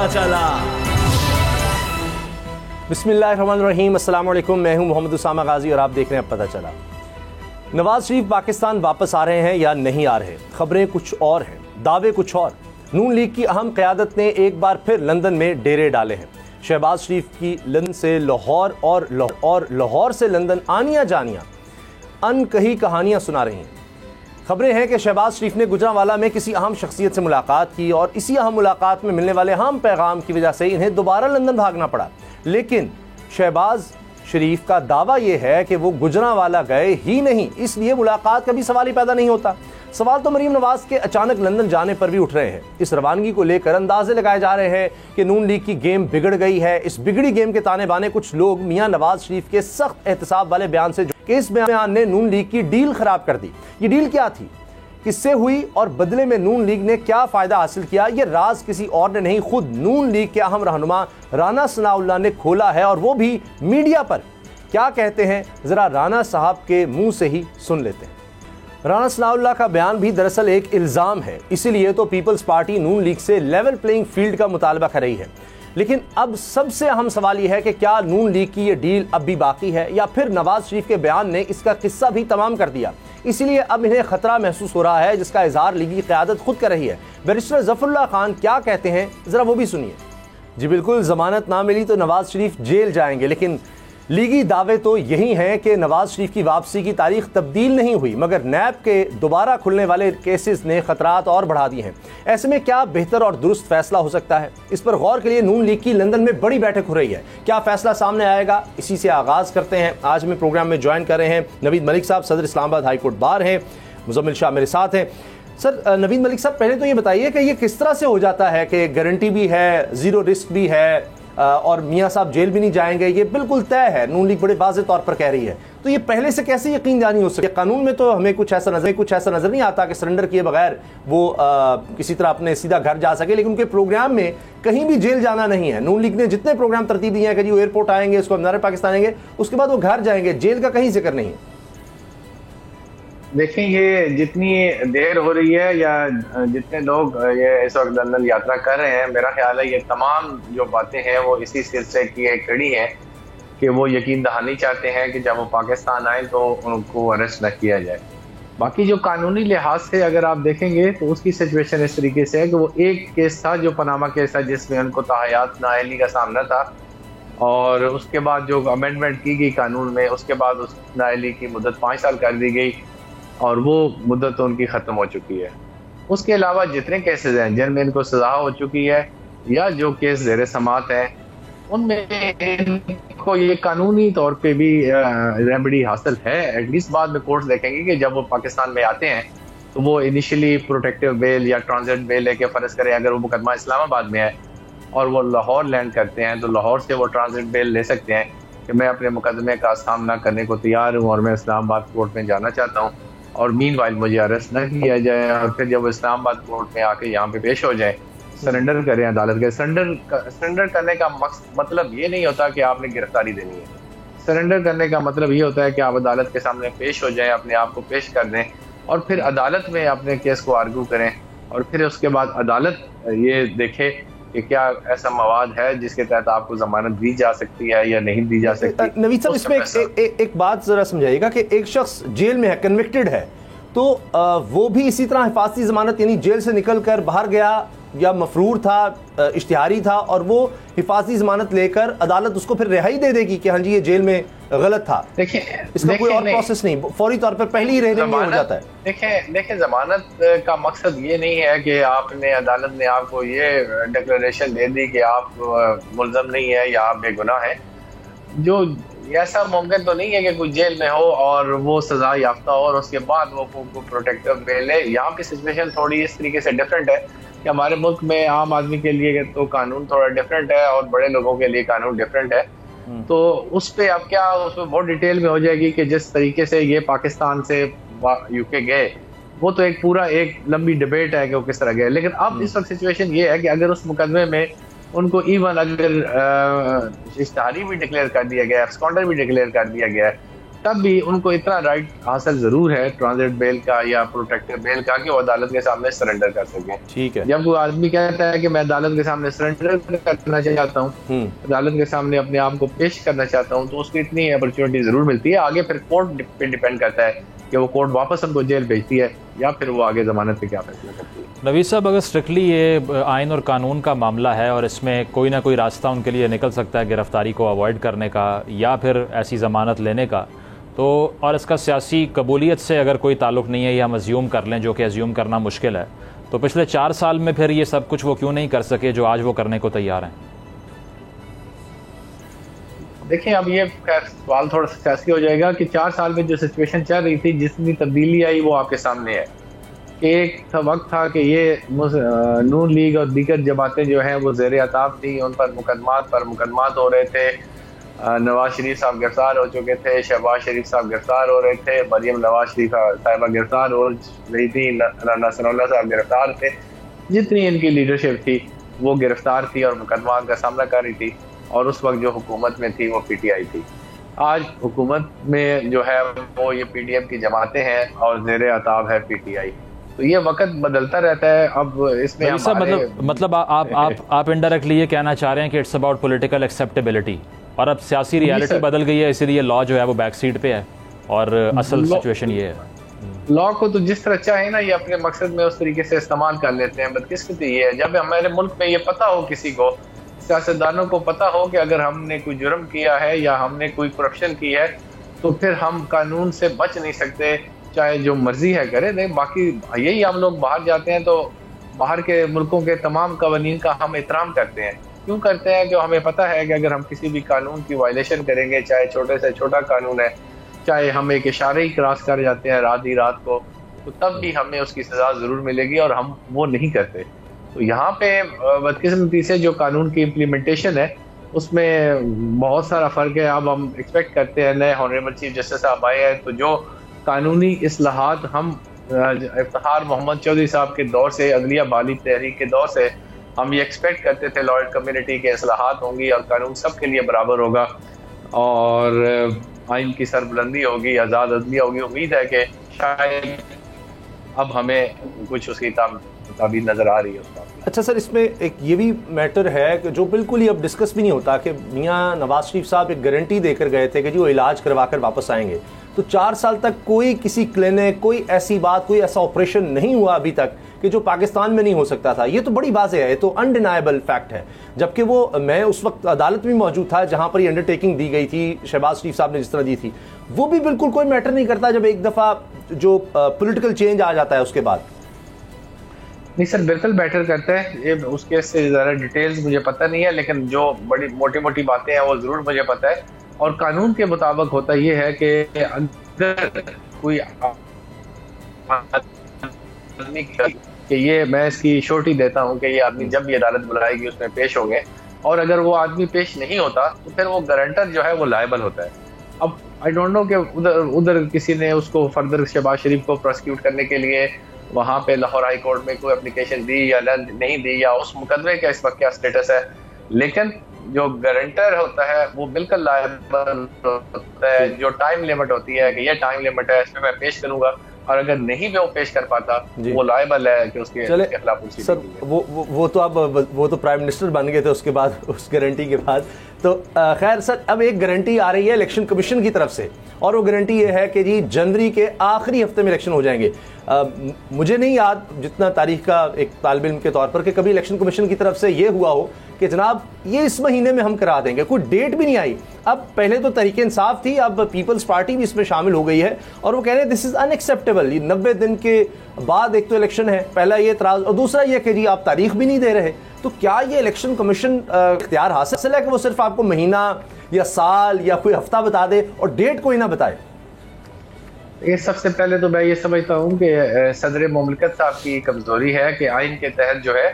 चला। बिस्मिल्लाहिर्रहमानिर्रहीम, अस्सलाम वालेकुम। मैं हूं मोहम्मद उसामा गाजी और आप देख रहे हैं अब पता चला। नवाज शरीफ पाकिस्तान वापस आ रहे हैं या नहीं आ रहे, खबरें कुछ और हैं, दावे कुछ और। नून लीग की अहम क़यादत ने एक बार फिर लंदन में डेरे डाले हैं। शहबाज शरीफ की लंदन से लाहौर और लाहौर से लंदन आनियाँ जानियाँ अनकही कहानियाँ सुना रही हैं। खबरें हैं कि शहबाज शरीफ ने गुजरांवाला में किसी अहम शख्सियत से मुलाकात की और इसी अहम मुलाकात में मिलने वाले अहम पैगाम की वजह से इन्हें दोबारा लंदन भागना पड़ा। लेकिन शहबाज शरीफ का दावा यह है कि वो गुजरांवाला गए ही नहीं, इसलिए मुलाकात का भी सवाल ही पैदा नहीं होता। सवाल तो मरीम नवाज के अचानक लंदन जाने पर भी उठ रहे हैं। इस रवानगी को लेकर अंदाजे लगाए जा रहे हैं कि नून लीग की गेम बिगड़ गई है। इस बिगड़ी गेम के ताने बाने कुछ लोग मियां नवाज शरीफ के सख्त एहतसाब वाले बयान से कि इस बयान ने नून लीग की डील खराब कर दी। ये डील क्या थी, किससे हुई और बदले में नून लीग ने क्या फायदा हासिल किया, ये राज किसी और ने नहीं, खुद नून लीग के अहम रहनुमा राना सनाउल्लाह ने खोला है, और वो भी मीडिया पर। क्या कहते हैं जरा राना साहब के मुंह से ही सुन लेते हैं। राना सनाउल्लाह का बयान भी दरअसल एक इल्जाम है, इसीलिए तो पीपल्स पार्टी नून लीग से लेवल प्लेइंग फील्ड का मुतालबा कर रही है। लेकिन अब सबसे अहम सवाल यह है कि क्या नून लीग की ये डील अब भी बाकी है या फिर नवाज शरीफ के बयान ने इसका किस्सा भी तमाम कर दिया। इसीलिए अब इन्हें खतरा महसूस हो रहा है, जिसका इजहार लीगी क़यादत खुद कर रही है। बैरिस्टर ज़फ़रुल्लाह खान क्या कहते हैं जरा वो भी सुनिए। जी बिल्कुल, जमानत ना मिली तो नवाज शरीफ जेल जाएंगे, लेकिन लीगी दावे तो यही हैं कि नवाज शरीफ की वापसी की तारीख तब्दील नहीं हुई, मगर नैब के दोबारा खुलने वाले केसेस ने खतरात और बढ़ा दिए हैं। ऐसे में क्या बेहतर और दुरुस्त फैसला हो सकता है, इस पर गौर के लिए नून लीग की लंदन में बड़ी बैठक हो रही है। क्या फैसला सामने आएगा, इसी से आगाज करते हैं। आज में प्रोग्राम में ज्वाइन कर रहे हैं नवीद मलिक साहब, सदर इस्लामाबाद हाई कोर्ट बार हैं। मुज़म्मिल शाह मेरे साथ हैं। सर, नवीद मलिक साहब, पहले तो ये बताइए कि ये किस तरह से हो जाता है कि गारंटी भी है, जीरो रिस्क भी है और मियाँ साहब जेल भी नहीं जाएंगे, ये बिल्कुल तय है, नून लीग बड़े वाज़ेह तौर पर कह रही है। तो ये पहले से कैसे यकीन जानी हो सके? कानून में तो हमें कुछ ऐसा नजर नहीं आता कि सरेंडर किए बगैर वो किसी तरह अपने सीधा घर जा सके, लेकिन उनके प्रोग्राम में कहीं भी जेल जाना नहीं है। नून लीग ने जितने प्रोग्राम तरतीब दिए हैं कि जी वो एयरपोर्ट आएंगे, उसको मीनार पाकिस्तान आएंगे, उसके बाद वो घर जाएंगे, जेल का कहीं जिक्र नहीं है। देखें, ये जितनी देर हो रही है या जितने लोग ये इस वक्त लंदन यात्रा कर रहे हैं, मेरा ख्याल है ये तमाम जो बातें हैं वो इसी सिलसिले की एक कड़ी है कि वो यकीन दहानी चाहते हैं कि जब वो पाकिस्तान आए तो उनको अरेस्ट न किया जाए। बाकी जो कानूनी लिहाज से अगर आप देखेंगे तो उसकी सिचुएशन इस तरीके से है कि वो एक केस था जो पनामा केस था, जिसमें उनको तहयात नाअहली का सामना था, और उसके बाद जो अमेंडमेंट की गई कानून में, उसके बाद उस नाअहली की मुद्दत 5 साल कर दी गई और वो मुद्दत तो उनकी ख़त्म हो चुकी है। उसके अलावा जितने केसेस हैं जिनमें इनको सज़ा हो चुकी है या जो केस ज़ेर समात हैं, उनमें इनको ये कानूनी तौर पे भी रेमेडी हासिल है। एटलीस्ट बाद में कोर्ट्स देखेंगे कि जब वो पाकिस्तान में आते हैं तो वो इनिशियली प्रोटेक्टिव बेल या ट्रांजिट बेल लेके फ़र्ज़ करें अगर वो मुकदमा इस्लामाबाद में है और वो लाहौर लैंड करते हैं तो लाहौर से वो ट्रांजिट बेल ले सकते हैं कि मैं अपने मुकदमे का सामना करने को तैयार हूँ और मैं इस्लामाबाद कोर्ट में जाना चाहता हूँ, और मीनवाइल मुझे अरेस्ट न किया जाए, और फिर जब इस्लामाबाद कोर्ट में आके यहाँ पे पेश हो जाए, सरेंडर करें अदालत के। सरेंडर करने का मतलब ये नहीं होता कि आपने गिरफ्तारी देनी है। सरेंडर करने का मतलब ये होता है कि आप अदालत के सामने पेश हो जाएं, अपने आप को पेश कर दें और फिर अदालत में अपने केस को आर्गू करें, और फिर उसके बाद अदालत ये देखे कि क्या ऐसा मवाद है जिसके तहत आपको जमानत दी जा सकती है या नहीं दी जा सकती। नवीद साहब, इसमें एक बात जरा समझाइएगा कि एक शख्स जेल में है, कन्विक्टेड है, तो वो भी इसी तरह हिफाजती जमानत यानी जेल से निकल कर बाहर गया या मफरूर था, इश्तिहारी था, और वो हिफाजती जमानत लेकर अदालत उसको फिर रिहाई दे देगी कि हाँ जी ये जेल में गलत था। देखिए, इसका कोई और प्रोसेस नहीं, फौरी तौर पर पहले ही रहने हो जाता है। देखें, जमानत का मकसद ये नहीं है कि आपने अदालत ने आपको ये डिक्लेरेशन दे दी कि आप मुल्ज़म नहीं है या आप बेगुनाह हैं। जो ऐसा मुमकिन तो नहीं है कि कोई जेल में हो और वो सजा याफ्ता हो और उसके बाद वो प्रोटेक्टिव बेल है। यहाँ की सिचुएशन थोड़ी इस तरीके से डिफरेंट है कि हमारे मुल्क में आम आदमी के लिए तो कानून थोड़ा डिफरेंट है और बड़े लोगों के लिए कानून डिफरेंट है। तो उस पर अब क्या उसमें बहुत डिटेल में हो जाएगी कि जिस तरीके से ये पाकिस्तान से यूके गए वो तो एक लंबी डिबेट है कि वो किस तरह गए। लेकिन अब इस वक्त सिचुएशन ये है कि अगर उस मुकदमे में उनको इवन अगर इश्तिहारी भी डिक्लेयर कर दिया गया, एब्सकॉन्डर भी डिक्लेयर कर दिया गया है, तब भी उनको इतना राइट हासिल जरूर है ट्रांजिट बेल का या प्रोटेक्टिव बेल का कि वो अदालत के सामने सरेंडर कर सके। ठीक है। जब कोई आदमी कहता है कि मैं अदालत के सामने सरेंडर करना चाहता हूँ, अदालत के सामने अपने आप को पेश करना चाहता हूँ, तो उसको इतनी अपॉर्चुनिटी जरूर मिलती है। आगे फिर कोर्ट पे डिपेंड करता है कि वो कोर्ट वापस उनको जेल भेजती है या फिर वो आगे जमानत पे क्या फैसला करती है। नवीद साहब, अगर स्ट्रिक्टली ये आइन और कानून का मामला है और इसमें कोई ना कोई रास्ता उनके लिए निकल सकता है गिरफ्तारी को अवॉइड करने का या फिर ऐसी ज़मानत लेने का, तो और इसका सियासी कबूलियत से अगर कोई ताल्लुक़ नहीं है, ये हम अज्यूम कर लें, जो कि अज्यूम करना मुश्किल है, तो पिछले 4 साल में फिर ये सब कुछ वो क्यों नहीं कर सके जो आज वो करने को तैयार हैं? देखिए, अब ये सवाल थोड़ा सा सियासी हो जाएगा कि 4 साल में जो सिचुएशन चल रही थी, जितनी तब्दीली आई वो आपके सामने है। एक वक्त था कि ये नून लीग और दीगर जमातें जो हैं वो ज़ेर अताब थी, उन पर मुकदमात हो रहे थे। नवाज शरीफ साहब गिरफ्तार हो चुके थे, शहबाज शरीफ साहब गिरफ्तार हो रहे थे, मरियम नवाज शरीफ साहिबा गिरफ्तार हो रही थी, राना सनाउल्लाह साहब गिरफ्तार थे। जितनी इनकी लीडरशिप थी वो गिरफ्तार थी और मुकदमात का सामना कर रही थी, और उस वक्त जो हुकूमत में थी वो PTI थी। आज हुकूमत में जो है वो ये PDM की जमातें हैं और ज़ेर अताब है PTI। तो ये वक्त बदलता रहता है। अब इसमें मतलब आप इनडायरेक्टली ये कहना चाह रहे हैं कि इट्स अबाउट पॉलिटिकल एक्सेप्टेबिलिटी, और अब सियासी रियलिटी बदल गई है, इसीलिए लॉ जो है वो बैक सीट पे है और असल सिचुएशन ये है। लॉ को तो जिस तरह चाहे ना ये अपने मकसद में उस तरीके से इस्तेमाल कर लेते हैं। बदकिस्मती ये है, जब हमारे मुल्क में ये पता हो, किसी को, सियासतदानों को पता हो कि अगर हमने कोई जुर्म किया है या हमने कोई करप्शन की है तो फिर हम कानून से बच नहीं सकते, चाहे जो मर्जी है करे। नहीं, बाकी यही हम लोग बाहर जाते हैं तो बाहर के मुल्कों के तमाम कवानीन का हम एहतराम करते हैं। क्यों करते हैं? कि हमें पता है कि अगर हम किसी भी कानून की वायलेशन करेंगे, चाहे छोटे से छोटा कानून है, चाहे हम एक इशारे ही क्रॉस कर जाते हैं रात ही रात को, तो तब भी हमें उसकी सजा जरूर मिलेगी, और हम वो नहीं करते। तो यहाँ पे बदकिस्मती से जो कानून की इम्प्लीमेंटेशन है उसमें बहुत सारा फ़र्क है। अब हम एक्सपेक्ट करते हैं नए ऑनरेबल चीफ जस्टिस साहब आए हैं, तो जो कानूनी इस्लाहात हम इफ्तिखार मोहम्मद चौधरी साहब के दौर से, अदलिया बाली तहरीक के दौर से हम ये एक्सपेक्ट करते थे लॉयर कम्युनिटी के इस्लाहात होंगी और कानून सबके लिए बराबर होगा और आइन की सरबुलंदी होगी, आज़ाद अदलिया होगी। उम्मीद है कि शायद अब हमें कुछ उसकी ताबीर नज़र आ रही है उसका। अच्छा सर, इसमें एक ये भी मैटर है कि जो बिल्कुल ही अब डिस्कस भी नहीं होता कि मियाँ नवाज शरीफ साहब एक गारंटी देकर गए थे कि जी वो इलाज करवा कर वापस आएंगे, तो 4 साल तक कोई किसी क्लिनिक, कोई ऐसी बात, कोई ऐसा ऑपरेशन नहीं हुआ अभी तक कि जो पाकिस्तान में नहीं हो सकता था। ये तो बड़ी वाज़ेह है, ये तो अनडिनाइबल फैक्ट है। जबकि वो, मैं उस वक्त अदालत में मौजूद था जहां पर ये अंडरटेकिंग दी गई थी, शहबाज शरीफ साहब ने जिस तरह दी थी, वो भी बिल्कुल कोई मैटर नहीं करता जब एक दफ़ा जो पोलिटिकल चेंज आ जाता है उसके बाद। नहीं सर, बिल्कुल मैटर करता है। ये उसके से ज़्यादा डिटेल्स मुझे पता नहीं है, लेकिन जो बड़ी मोटी मोटी बातें हैं वो ज़रूर मुझे पता है। और कानून के मुताबिक होता ये है कि अगर कोई आदमी कि ये मैं इसकी श्योरिटी देता हूँ कि ये आदमी जब भी अदालत बुलाएगी उसमें पेश होंगे, और अगर वो आदमी पेश नहीं होता तो फिर वो गारंटर जो है वो लायबल होता है। अब आई डोंट नो कि उधर किसी ने उसको फर्दर शहबाज शरीफ को प्रोसिक्यूट करने के लिए वहाँ पे लाहौर हाई कोर्ट में कोई एप्लीकेशन दी या नहीं दी, या उस मुकदमे का इस वक्त क्या स्टेटस है, लेकिन जो गारंटर होता है वो बिल्कुल लायबल होता है। जो टाइम लिमिट होती है कि ये टाइम लिमिट है, इसमें मैं पेश करूंगा, और अगर नहीं भी वो पेश कर पाता वो लायबल है कि उसके खिलाफ उसकी सर वो तो अब वो तो प्राइम मिनिस्टर बन गए थे उसके बाद, उस गारंटी के बाद। तो खैर सर, अब एक गारंटी आ रही है इलेक्शन कमीशन की तरफ से, और वो गारंटी ये है कि जी जनवरी के आखिरी हफ्ते में इलेक्शन हो जाएंगे। मुझे नहीं याद, जितना तारीख का एक तालिब इल्म के तौर पर, कि कभी इलेक्शन कमीशन की तरफ से ये हुआ हो कि जनाब ये इस महीने में हम करा देंगे। कोई डेट भी नहीं आई। अब पहले तो तहरीक इंसाफ थी, अब पीपल्स पार्टी भी इसमें शामिल हो गई है, और वो कह रहे हैं दिस इज अनएक्सेप्टेबल। 90 दिन के बाद एक तो इलेक्शन है, पहला ये एतराज, और दूसरा ये कि जी आप तारीख भी नहीं दे रहे। तो क्या ये इलेक्शन कमीशन इख्तियार हासिल है कि वो सिर्फ आपको महीना या साल या कोई हफ्ता बता दे और डेट कोई ना बताए? ये सबसे पहले तो मैं ये समझता हूँ कि सदर मुमलिकत साहब की कमजोरी है कि आइन के तहत जो है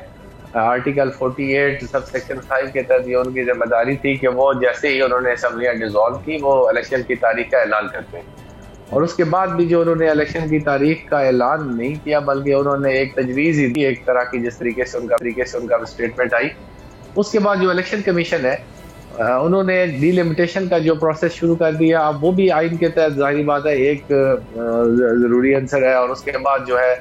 आर्टिकल 48 सब सेक्शन 5 के तहत ये उनकी जिम्मेदारी थी कि वो जैसे ही उन्होंने असम्बलियाँ डिसॉल्व की वो इलेक्शन की तारीख का ऐलान करते हैं, और उसके बाद भी जो उन्होंने इलेक्शन की तारीख का ऐलान नहीं किया, बल्कि उन्होंने एक तजवीज़ ही दी एक तरह की, जिस तरीके से उनका स्टेटमेंट आई। उसके बाद जो इलेक्शन कमीशन है उन्होंने डिलिमिटेशन का जो प्रोसेस शुरू कर दिया, अब वो भी आइन के तहत जाहिर बात है एक ज़रूरी आंसर है। और उसके बाद जो है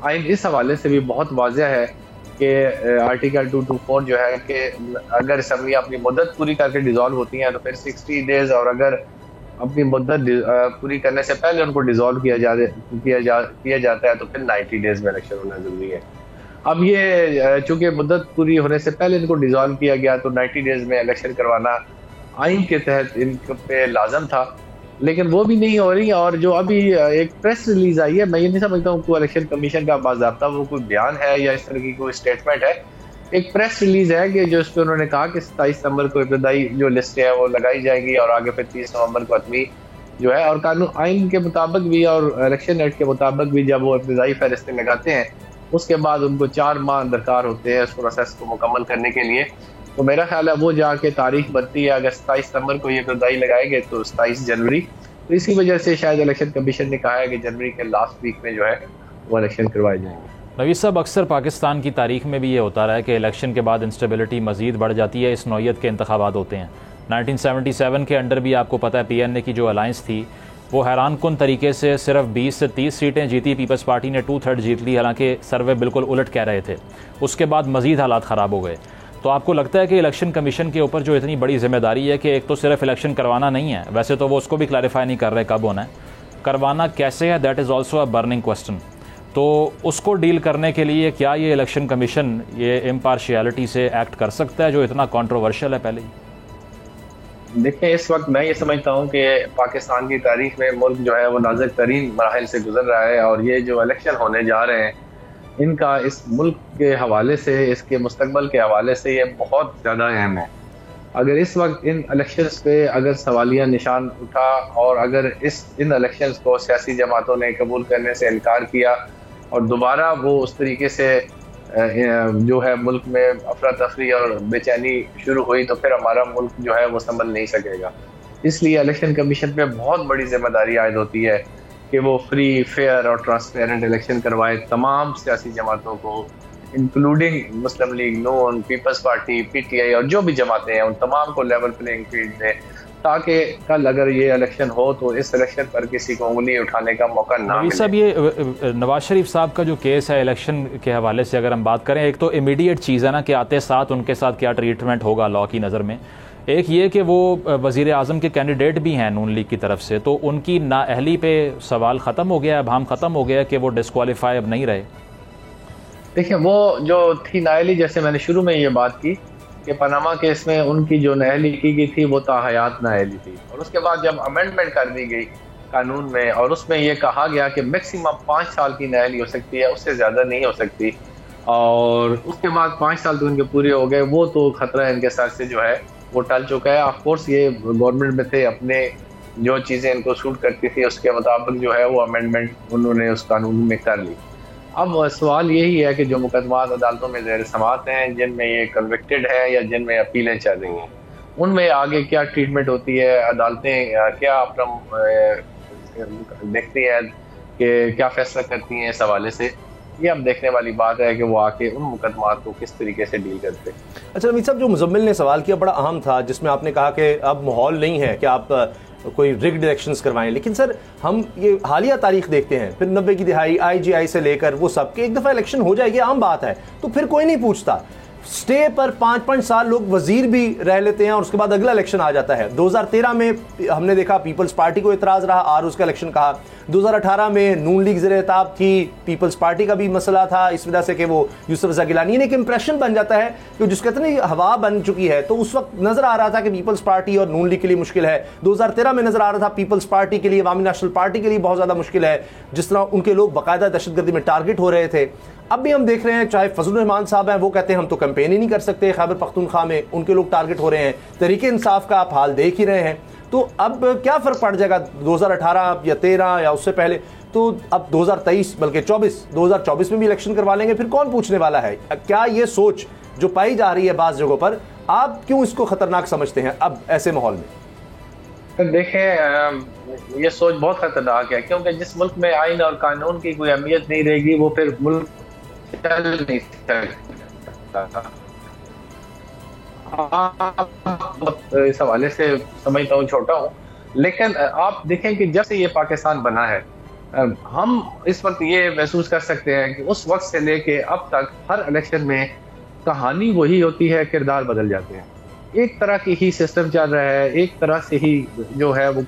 आइन इस हवाले से भी बहुत वाज़ह है कि आर्टिकल 224 जो है कि अगर असम्बली अपनी मुद्दत पूरी करके डिज़ोल्व होती हैं तो फिर 60 डेज़, और अगर अपनी मुद्दत पूरी करने से पहले उनको डिज़ोल्व किया जाता है तो फिर 90 डेज़ में इलेक्शन होना ज़रूरी है। अब ये चूंकि मुद्दत पूरी होने से पहले इनको डिज़ोल्व किया गया तो 90 डेज़ में इलेक्शन करवाना आइन के तहत इन पे लाजम था, लेकिन वो भी नहीं हो रही। और जो अभी एक प्रेस रिलीज आई है, मैं ये नहीं समझता हूँ कि इलेक्शन कमीशन का बाज़ाब्ता वो कोई बयान है या इस तरह की कोई स्टेटमेंट है। एक प्रेस रिलीज है कि जो इस पर उन्होंने कहा कि 27 नवंबर को इब्तदाई जो लिस्ट है वो लगाई जाएगी और आगे फिर 30 नवंबर को हतमी जो है, और कानून आइन के मुताबिक भी और इलेक्शन एक्ट के मुताबिक भी जब वो इब्तदाई फहरिस्तें लगाते हैं उसके बाद उनको 4 माह दरकार होते हैं उस प्रोसेस को मुकम्मल करने के लिए। तो मेरा ख्याल है वो जाके तारीख बनती है, अगर 27 नवंबर को ये इब्तदाई लगाएंगे तो 27 जनवरी। तो इसी वजह से शायद इलेक्शन कमीशन ने कहा है कि जनवरी के लास्ट वीक में जो है वो इलेक्शन करवाए जाएंगे। नवीद साहब, अक्सर पाकिस्तान की तारीख में भी ये होता रहा है कि इलेक्शन के बाद इंस्टेबिलिटी मज़ीद बढ़ जाती है, इस नौयत के इंतखाबात होते हैं। 1977 के अंडर भी आपको पता है PNA की जो अलायंस थी वो हैरान कुन तरीके से सिर्फ 20 से 30 सीटें जीती, पीपल्स पार्टी ने 2/3 जीत ली, हालांकि सर्वे बिल्कुल उलट कह रहे थे। उसके बाद मज़ीद हालात ख़राब हो गए। तो आपको लगता है कि इलेक्शन कमीशन के ऊपर जो इतनी बड़ी जिम्मेदारी है कि एक तो सिर्फ इलेक्शन करवाना नहीं है, वैसे तो वो उसको भी क्लैरिफाई नहीं कर रहे कब होना है, करवाना कैसे है, that is also a burning question. तो उसको डील करने के लिए क्या ये इलेक्शन कमीशन ये इम्पार्शियलिटी से एक्ट कर सकता है जो इतना कॉन्ट्रोवर्शियल है पहले ही? देखिए, इस वक्त मैं ये समझता हूँ कि पाकिस्तान की तारीख में मुल्क जो है वो नाजुक तरीन मराहिल से गुजर रहा है, और ये जो इलेक्शन होने जा रहे हैं इनका इस मुल्क के हवाले से, इसके मुस्तकबल के हवाले से ये बहुत ज़्यादा अहम है। अगर इस वक्त इन इलेक्शंस पे अगर सवालिया निशान उठा और अगर इन इलेक्शंस को सियासी जमातों ने कबूल करने से इनकार किया और दोबारा वो उस तरीके से जो है मुल्क में अफरा तफरी और बेचैनी शुरू हुई तो फिर हमारा मुल्क जो है वो संभल नहीं सकेगा। इसलिए इलेक्शन कमीशन पे बहुत बड़ी जिम्मेदारी आयद होती है कि वो फ्री, फेयर और ट्रांसपेरेंट इलेक्शन करवाए तमाम सियासी जमातों को, इंक्लूडिंग मुस्लिम लीग नून, पीपल्स पार्टी, PTI और जो भी जमातें हैं उन तमाम को लेवल प्लेइंग फील्ड दें, ताकि कल अगर ये इलेक्शन हो तो इस इलेक्शन पर किसी को उंगली उठाने का मौका ना मिले। सब ये नवाज शरीफ साहब का जो केस है इलेक्शन के हवाले से अगर हम बात करें, एक तो इमीडिएट चीज़ है ना कि आते साथ उनके साथ क्या ट्रीटमेंट होगा लॉ की नज़र में, एक ये कि वो वज़ीर आज़म के कैंडिडेट भी हैं नून लीग की तरफ से, तो उनकी नाअहली पे सवाल ख़त्म हो गया, अभाम ख़त्म हो गया कि वो डिस्क्वालीफाई अब नहीं रहे। देखिए, वो जो थी नाअहली, जैसे मैंने शुरू में ये बात की कि पनामा केस में उनकी जो नाअहली की गई थी वो ताहयात नाअहली थी, और उसके बाद जब अमेंडमेंट कर दी गई कानून में और उसमें ये कहा गया कि मैक्सिमम 5 साल की नाअहली हो सकती है, उससे ज़्यादा नहीं हो सकती, और उसके बाद 5 साल तो इनके पूरे हो गए, वो तो खतरा इनके सर से जो है वो टल चुका है। ऑफ कोर्स ये गवर्नमेंट में थे, अपने जो चीज़ें इनको सूट करती थी उसके मुताबिक जो है वो अमेंडमेंट उन्होंने उस कानून में कर ली। अब सवाल यही है कि जो मुकदमात अदालतों में ज़ेर समाअत हैं, जिनमें ये कन्विक्टेड है या जिनमें अपीलें चल रही हैं, उनमें आगे क्या ट्रीटमेंट होती है, अदालतें क्या अपना देखती हैं कि क्या फैसला करती हैं इस हवाले से, ये अब देखने वाली बात है कि वो आके उन मुकदमात को किस तरीके से डील करते हैं। अच्छा नवीद साहब, जो मुजम्मिल ने सवाल किया बड़ा अहम था, जिसमें आपने कहा कि अब माहौल नहीं है कि आप कोई रिग्ड इलेक्शंस करवाएं, लेकिन सर हम ये हालिया तारीख देखते हैं, फिर 90 की दिहाई IGI से लेकर वो सब के एक दफ़ा इलेक्शन हो जाएगी आम बात है, तो फिर कोई नहीं पूछता। स्टे पर 5-5 साल लोग वजीर भी रह लेते हैं और उसके बाद अगला इलेक्शन आ जाता है। 2013 में हमने देखा पीपल्स पार्टी को इतराज़ रहा, आरओज़ का इलेक्शन कहा। 2018 में नून लीग ज़ेर-ए-ताब थी, पीपल्स पार्टी का भी मसला था इस वजह से कि वो यूसुफ रज़ा गिलानी ने एक इंप्रेशन बन जाता है कि जिसका इतनी हवा बन चुकी है, तो उस वक्त नज़र आ रहा था कि पीपल्स पार्टी और नून लीग के लिए मुश्किल है। 2013 में नज़र आ रहा था पीपल्स पार्टी के लिए, अवामी नेशनल पार्टी के लिए बहुत ज़्यादा मुश्किल है, जिस तरह उनके लोग बाकायदा दहशतगर्दी में टारगेट हो रहे थे। अब भी हम देख रहे हैं, चाहे फजलुर रहमान साहब हैं, वो कहते हैं हम तो कैंपेन ही नहीं कर सकते, खैबर पख्तूनख्वा में उनके लोग टारगेट हो रहे हैं, तहरीक इंसाफ का आप हाल देख ही रहे हैं। तो अब क्या फ़र्क पड़ जाएगा 2018 या 13 या उससे पहले, तो अब 2023 बल्कि 2024 में भी इलेक्शन करवा लेंगे, फिर कौन पूछने वाला है? क्या ये सोच जो पाई जा रही है बाज़ जगहों पर, आप क्यों इसको ख़तरनाक समझते हैं अब ऐसे माहौल में? देखें, ये सोच बहुत ख़तरनाक है, क्योंकि जिस मुल्क में आइन और कानून की कोई अहमियत नहीं रहेगी वो फिर मुल्क चल नहीं सकता। इस हवाले से समझता हूँ छोटा हूँ, लेकिन आप देखें कि जब से ये पाकिस्तान बना है, हम इस वक्त ये महसूस कर सकते हैं कि उस वक्त से लेके अब तक हर इलेक्शन में कहानी वही होती है, किरदार बदल जाते हैं। एक तरह की ही सिस्टम चल रहा है, एक तरह से ही जो है वो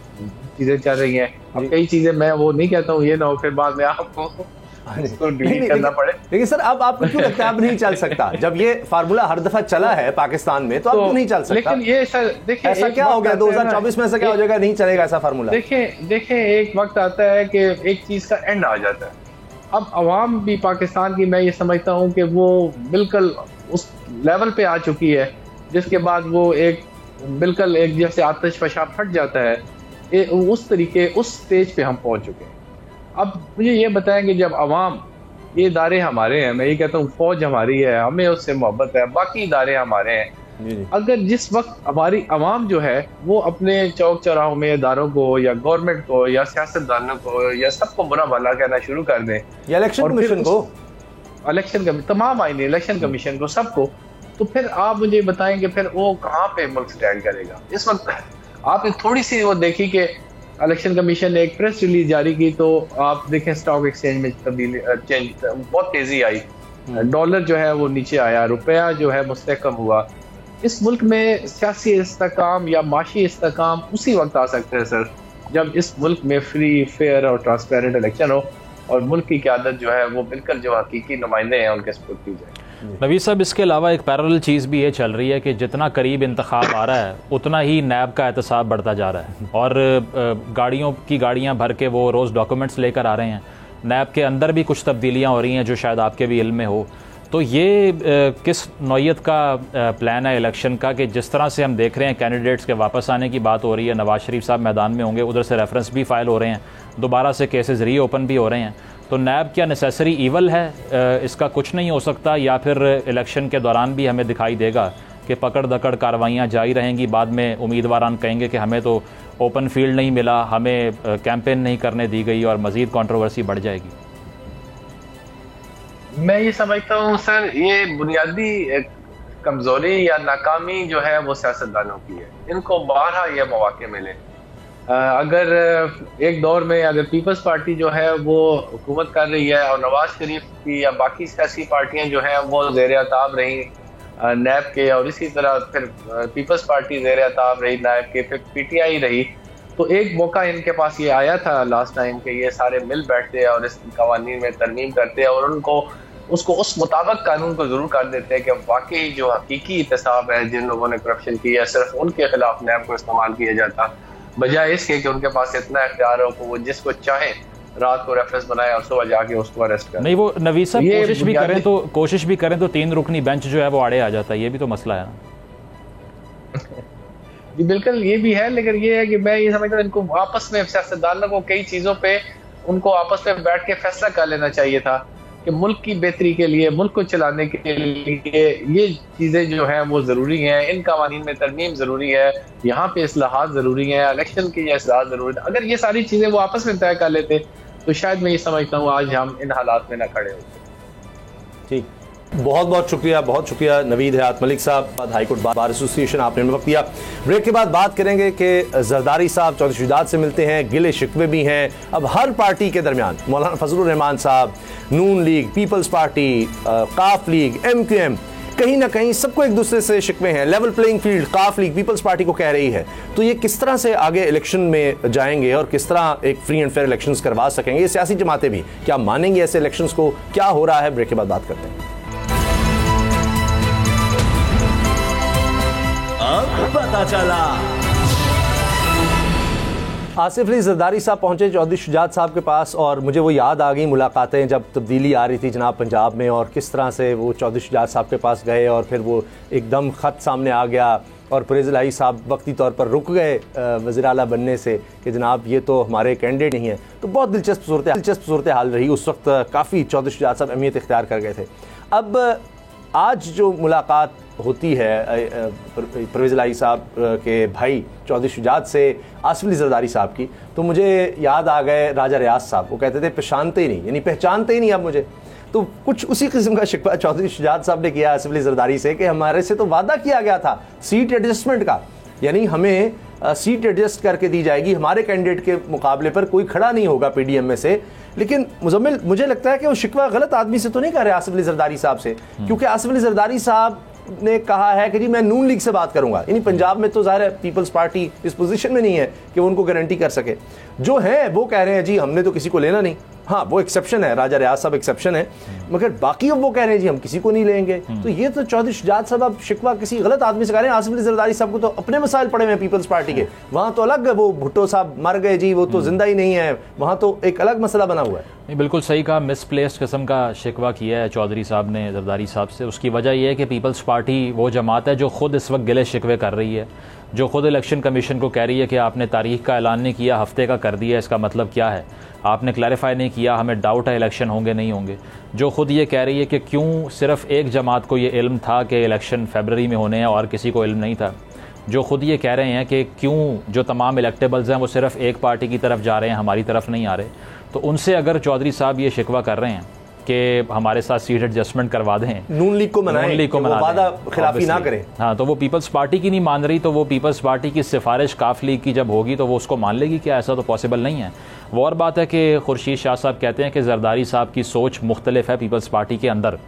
चीजें चल रही हैं। अब कई चीजें मैं वो नहीं कहता हूँ, ये ना हो फिर बाद में आपको इसको डिलीट करना पड़े। लेकिन सर अब आपको क्यों लगता है अब नहीं चल सकता? जब ये फार्मूला हर दफा चला है पाकिस्तान में तो अब क्यों नहीं चल सकता? लेकिन ये सर देखिए ऐसा क्या हो गया 2024 में, ऐसा क्या हो जाएगा नहीं चलेगा ऐसा फार्मूला? देखें एक वक्त आता है कि एक चीज का एंड आ जाता है। अब अवाम भी पाकिस्तान की, मैं ये समझता हूँ कि वो बिल्कुल उस लेवल पे आ चुकी है जिसके बाद वो एक बिल्कुल एक जैसे आतिश फशा फट जाता है, उस तरीके उस स्टेज पे हम पहुंच चुके हैं। अब मुझे ये बताएं कि जब अवाम, ये इदारे हमारे हैं, मैं ये कहता हूँ फौज हमारी है, हमें उससे मोहब्बत है, बाकी इदारे हमारे हैं, अगर जिस वक्त हमारी अवाम जो है वो अपने चौक चौराहों में इदारों को या गवर्नमेंट को या सियासतदानों को या सबको बुरा भला कहना शुरू कर दें, या इलेक्शन कमीशन को, तमाम आईने इलेक्शन कमीशन को, सबको, तो फिर आप मुझे बताएं कि फिर वो कहाँ पे मुल्क स्टैंड करेगा? इस वक्त आपने थोड़ी सी वो देखी कि इलेक्शन कमीशन ने एक प्रेस रिलीज जारी की तो आप देखें स्टॉक एक्सचेंज में तब्दीली बहुत तेजी आई, डॉलर जो है वो नीचे आया, रुपया जो है मुस्तहकम हुआ। इस मुल्क में सियासी इस्तेकाम या माशी इस्तेकाम उसी वक्त आ सकते हैं सर जब इस मुल्क में फ्री, फेयर और ट्रांसपेरेंट इलेक्शन हो और मुल्क की क़यादत जो है वो बिल्कुल जो हकीकी नुमाइंदे हैं उनके सपोर्ट की जाए। नवीद साहब, इसके अलावा एक पैरेलल चीज़ भी ये चल रही है कि जितना करीब इंतखाब आ रहा है उतना ही नैब का एहतसाब बढ़ता जा रहा है और गाड़ियाँ भर के वो रोज़ डॉक्यूमेंट्स लेकर आ रहे हैं। नैब के अंदर भी कुछ तब्दीलियाँ हो रही हैं जो शायद आपके भी इल्म में हो। तो ये किस नौयत का प्लान है इलेक्शन का कि जिस तरह से हम देख रहे हैं कैंडिडेट्स के वापस आने की बात हो रही है, नवाज शरीफ साहब मैदान में होंगे, उधर से रेफरेंस भी फाइल हो रहे हैं, दोबारा से केसेस रीओपन भी हो रहे हैं, तो नैब क्या नेसेसरी ईवल है? इसका कुछ नहीं हो सकता? या फिर इलेक्शन के दौरान भी हमें दिखाई देगा कि पकड़ दकड़ कार्रवाइयाँ जारी रहेंगी, बाद में उम्मीदवारान कहेंगे कि हमें तो ओपन फील्ड नहीं मिला, हमें कैंपेन नहीं करने दी गई और मज़ीद कंट्रोवर्सी बढ़ जाएगी? मैं ये समझता हूँ सर ये बुनियादी कमजोरी या नाकामी जो है वो सियासतदानों की है। इनको बारहा ये मौके मिले। अगर एक दौर में अगर पीपल्स पार्टी जो है वो हुकूमत कर रही है और नवाज शरीफ की या बाकी सियासी पार्टियां जो हैं वो ज़ेर अताब रही नैब के, और इसी तरह फिर पीपल्स पार्टी ज़ेर अताब रही नैब के, फिर PTI रही, तो एक मौका इनके पास ये आया था लास्ट टाइम कि ये सारे मिल बैठते और इस कवानीन में तरमीम करते और उनको उसको उस मुताबिक कानून को जरूर कर देते हैं कि वाकई जो हकीकी इत्तेसाब है, जिन लोगों ने करप्शन की है, सिर्फ उनके खिलाफ नैब को इस्तेमाल किया जाता, बजाय इसके कि उनके पास इतना इख्तियार हो कि वो जिसको चाहे रात को रेफरेंस बनाए और सुबह जाके उसको अरेस्ट करें। नहीं, वो नवीद साहब कोशिश भी करें तो 3 रुकनी बेंच जो है वो आड़े आ जाता है, ये भी तो मसला है ना। जी बिल्कुल, ये भी है, लेकिन ये है कि मैं ये समझता हूँ इनको आपस में सियासतदानों को कई चीज़ों पे उनको आपस में बैठ के फैसला कर लेना चाहिए था कि मुल्क की बेहतरी के लिए, मुल्क को चलाने के लिए ये चीज़ें जो हैं वो ज़रूरी हैं, इन कवानीन में तरमीम ज़रूरी है, यहाँ पे इस्लाहात ज़रूरी हैं, इलेक्शन की इस्लाहात ज़रूरी है। अगर ये सारी चीज़ें वो आपस में तय कर लेते तो शायद मैं ये समझता हूँ आज हम इन हालात में ना खड़े होते। ठीक, बहुत बहुत शुक्रिया नवीद हयात मलिक साहब, हाईकोर्ट बार एसोसिएशन, आपने वक्त दिया। ब्रेक के बाद बात करेंगे कि जरदारी साहब चौधरी शुजात से मिलते हैं, गिले शिकवे भी हैं अब हर पार्टी के दरमियान। मौलाना फजलुर रहमान साहब, नून लीग, पीपल्स पार्टी, काफ लीग, MQM, कहीं ना कहीं सबको एक दूसरे से शिकवे हैं। लेवल प्लेइंग फील्ड काफ लीग पीपल्स पार्टी को कह रही है, तो ये किस तरह से आगे इलेक्शन में जाएंगे और किस तरह एक फ्री एंड फेयर इलेक्शंस करवा सकेंगे? ये सियासी जमातें भी क्या मानेंगे ऐसे इलेक्शंस को? क्या हो रहा है? ब्रेक के बाद बात करते हैं। अब पता चला। आसिफ अली जरदारी साहब पहुंचे चौधरी शुजात साहब के पास और मुझे वो याद आ गई मुलाकातें जब तब्दीली आ रही थी जनाब पंजाब में, और किस तरह से वो चौधरी शुजात साहब के पास गए और फिर वो एकदम ख़त सामने आ गया और परवेज़ इलाही साहब वक्ती तौर पर रुक गए वज़ीर आला बनने से कि जनाब ये तो हमारे कैंडिडेट नहीं है। तो बहुत दिलचस्प सूरत हाल रही उस वक्त। काफ़ी चौधरी शुजात साहब अहमियत इख्तियार कर गए थे। अब आज जो मुलाकात होती है परवेज़ इलाही साहब के भाई चौधरी शुजात से आसिफ अली जरदारी साहब की, तो मुझे याद आ गए राजा रियाज साहब। वो कहते थे पहचानते ही नहीं, यानी पहचानते ही नहीं अब मुझे। तो कुछ उसी किस्म का शिकवा चौधरी शुजात साहब ने किया आसिफ अली जरदारी से कि हमारे से तो वादा किया गया था सीट एडजस्टमेंट का, यानी हमें सीट एडजस्ट करके दी जाएगी, हमारे कैंडिडेट के मुकाबले पर कोई खड़ा नहीं होगा पीडीएम में से। लेकिन मुजम्मिल, मुझे लगता है कि वो शिकवा गलत आदमी से तो नहीं कर रहे आसिफ अली जरदारी साहब से, क्योंकि आसिफ अली जरदारी साहब ने कहा है कि जी मैं नून लीग से बात करूंगा, यानी पंजाब में तो ज़ाहिर है पीपल्स पार्टी इस पोजीशन में नहीं है कि वो उनको गारंटी कर सके। जो है वो कह रहे हैं जी हमने तो किसी को लेना नहीं। हाँ, वो एक्सेप्शन है, राजा रियाज साहब एक्सेप्शन है, मगर बाकी अब वो कह रहे हैं जी हम किसी को नहीं लेंगे। तो ये तो चौधरी शुजात साहब अब शिकवा किसी गलत आदमी से कर रहे हैं। आसिफ अली जरदारी साहब को तो अपने मसाइल पड़े हुए हैं पीपल्स पार्टी के, वहाँ तो अलग, वो भुट्टो साहब मर गए जी, वो तो जिंदा ही नहीं है, वहाँ तो एक अलग मसला बना हुआ है। नहीं, बिल्कुल सही कहा, मिसप्लेस्ड किस्म का शिकवा किया है चौधरी साहब ने जरदारी साहब से। उसकी वजह यह है कि पीपल्स पार्टी वो जमात है जो खुद इस वक्त गिले शिकवे कर रही है, जो खुद इलेक्शन कमीशन को कह रही है कि आपने तारीख का ऐलान नहीं किया, हफ्ते का कर दिया, इसका मतलब क्या है, आपने क्लैरिफाई नहीं किया, हमें डाउट है इलेक्शन होंगे नहीं होंगे। जो खुद ये कह रही है कि क्यों सिर्फ एक जमात को ये इल्म था कि इलेक्शन फरवरी में होने हैं और किसी को इल्म नहीं था। जो खुद ये कह रहे हैं कि क्यों जो तमाम इलेक्टेबल्स हैं वो सिर्फ एक पार्टी की तरफ जा रहे हैं, हमारी तरफ नहीं आ रहे। तो उनसे अगर चौधरी साहब ये शिकवा कर रहे हैं कि हमारे साथ सीट एडजस्टमेंट करवा दें, नून लीग को मनाएं, नून लीग को मना वादा खिलाफी ना करें। हाँ, तो वो पीपल्स पार्टी की नहीं मान रही, तो वो पीपल्स पार्टी की सिफारिश काफ लीग की जब होगी तो वो उसको मान लेगी क्या? ऐसा तो पॉसिबल नहीं है। वो और बात है कि खुर्शीद शाह साहब कहते हैं कि जरदारी साहब की सोच मुख्तलिफ है पीपल्स पार्टी के अंदर।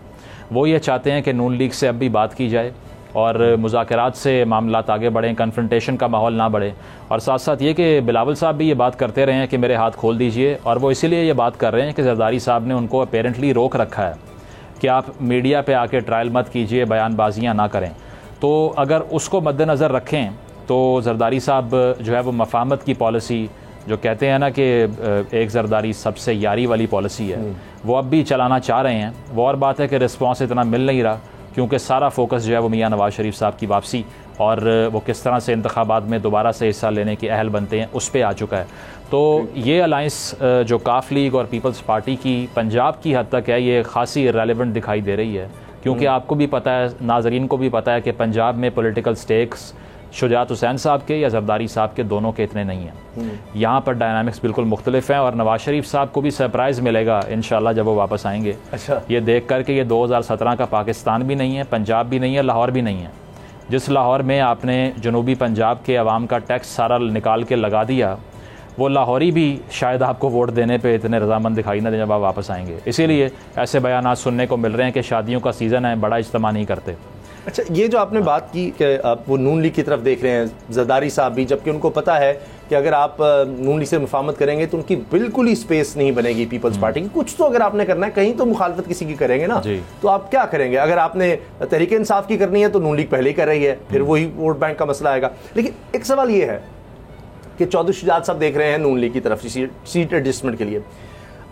वो ये चाहते हैं कि नून लीग से अब भी बात की जाए और मुज़ाकरात से मामलात आगे बढ़ें, कन्फ्रंटेशन का माहौल ना बढ़े। और साथ साथ ये कि बिलावल साहब भी ये बात करते रहे हैं कि मेरे हाथ खोल दीजिए, और वो इसीलिए ये बात कर रहे हैं कि जरदारी साहब ने उनको अपेरेंटली रोक रखा है कि आप मीडिया पे आके ट्रायल मत कीजिए, बयानबाजियाँ ना करें। तो अगर उसको मद्देनज़र रखें तो जरदारी साहब जो है वो मफाहमत की पॉलिसी, जो कहते हैं ना कि एक जरदारी सबसे यारी वाली पॉलिसी है, वो अब भी चलाना चाह रहे हैं। वो और बात है कि रिस्पॉन्स इतना मिल नहीं रहा, क्योंकि सारा फोकस जो है वो मियाँ नवाज़ शरीफ साहब की वापसी और वो किस तरह से इंतखाबात में दोबारा से हिस्सा लेने के अहल बनते हैं उस पर आ चुका है। तो ये अलाइंस जो काफ लीग और पीपल्स पार्टी की पंजाब की हद तक है, ये खासी इररेलेवेंट दिखाई दे रही है, क्योंकि आपको भी पता है, नाजरीन को भी पता है कि पंजाब में पॉलिटिकल स्टेक्स शुजात हुसैन साहब के या जरदारी साहब के दोनों के इतने नहीं हैं। यहाँ पर डायनामिक्स बिल्कुल मुख्तलिफ हैं और नवाज शरीफ साहब को भी सरप्राइज़ मिलेगा इंशाल्लाह जब वो वापस आएंगे। अच्छा, ये देख कर के ये 2017 का पाकिस्तान भी नहीं है, पंजाब भी नहीं है, लाहौर भी नहीं है। जिस लाहौर में आपने जनूबी पंजाब के अवाम का टैक्स सारा निकाल के लगा दिया, वो लाहौरी भी शायद आपको वोट देने पे इतने रजामंद दिखाई ना दें जब आप वापस आएंगे। इसीलिए ऐसे बयानात सुनने को मिल रहे हैं कि शादियों का सीज़न है, बड़ा इज्तिमा नहीं करते। अच्छा, ये जो आपने बात की कि आप वो नून लीग की तरफ देख रहे हैं जरदारी साहब भी, जबकि उनको पता है कि अगर आप नून लीग से मुफाहमत करेंगे तो उनकी बिल्कुल ही स्पेस नहीं बनेगी पीपल्स पार्टी की। कुछ तो अगर आपने करना है, कहीं तो मुखालफत किसी की करेंगे ना, तो आप क्या करेंगे? अगर आपने तहरीक इंसाफ की करनी है तो नून लीग पहले ही कर रही है, फिर वही वोट बैंक का मसला आएगा। लेकिन एक सवाल ये है कि चौधरी शुजात साहब देख रहे हैं नून लीग की तरफ सीट एडजस्टमेंट के लिए,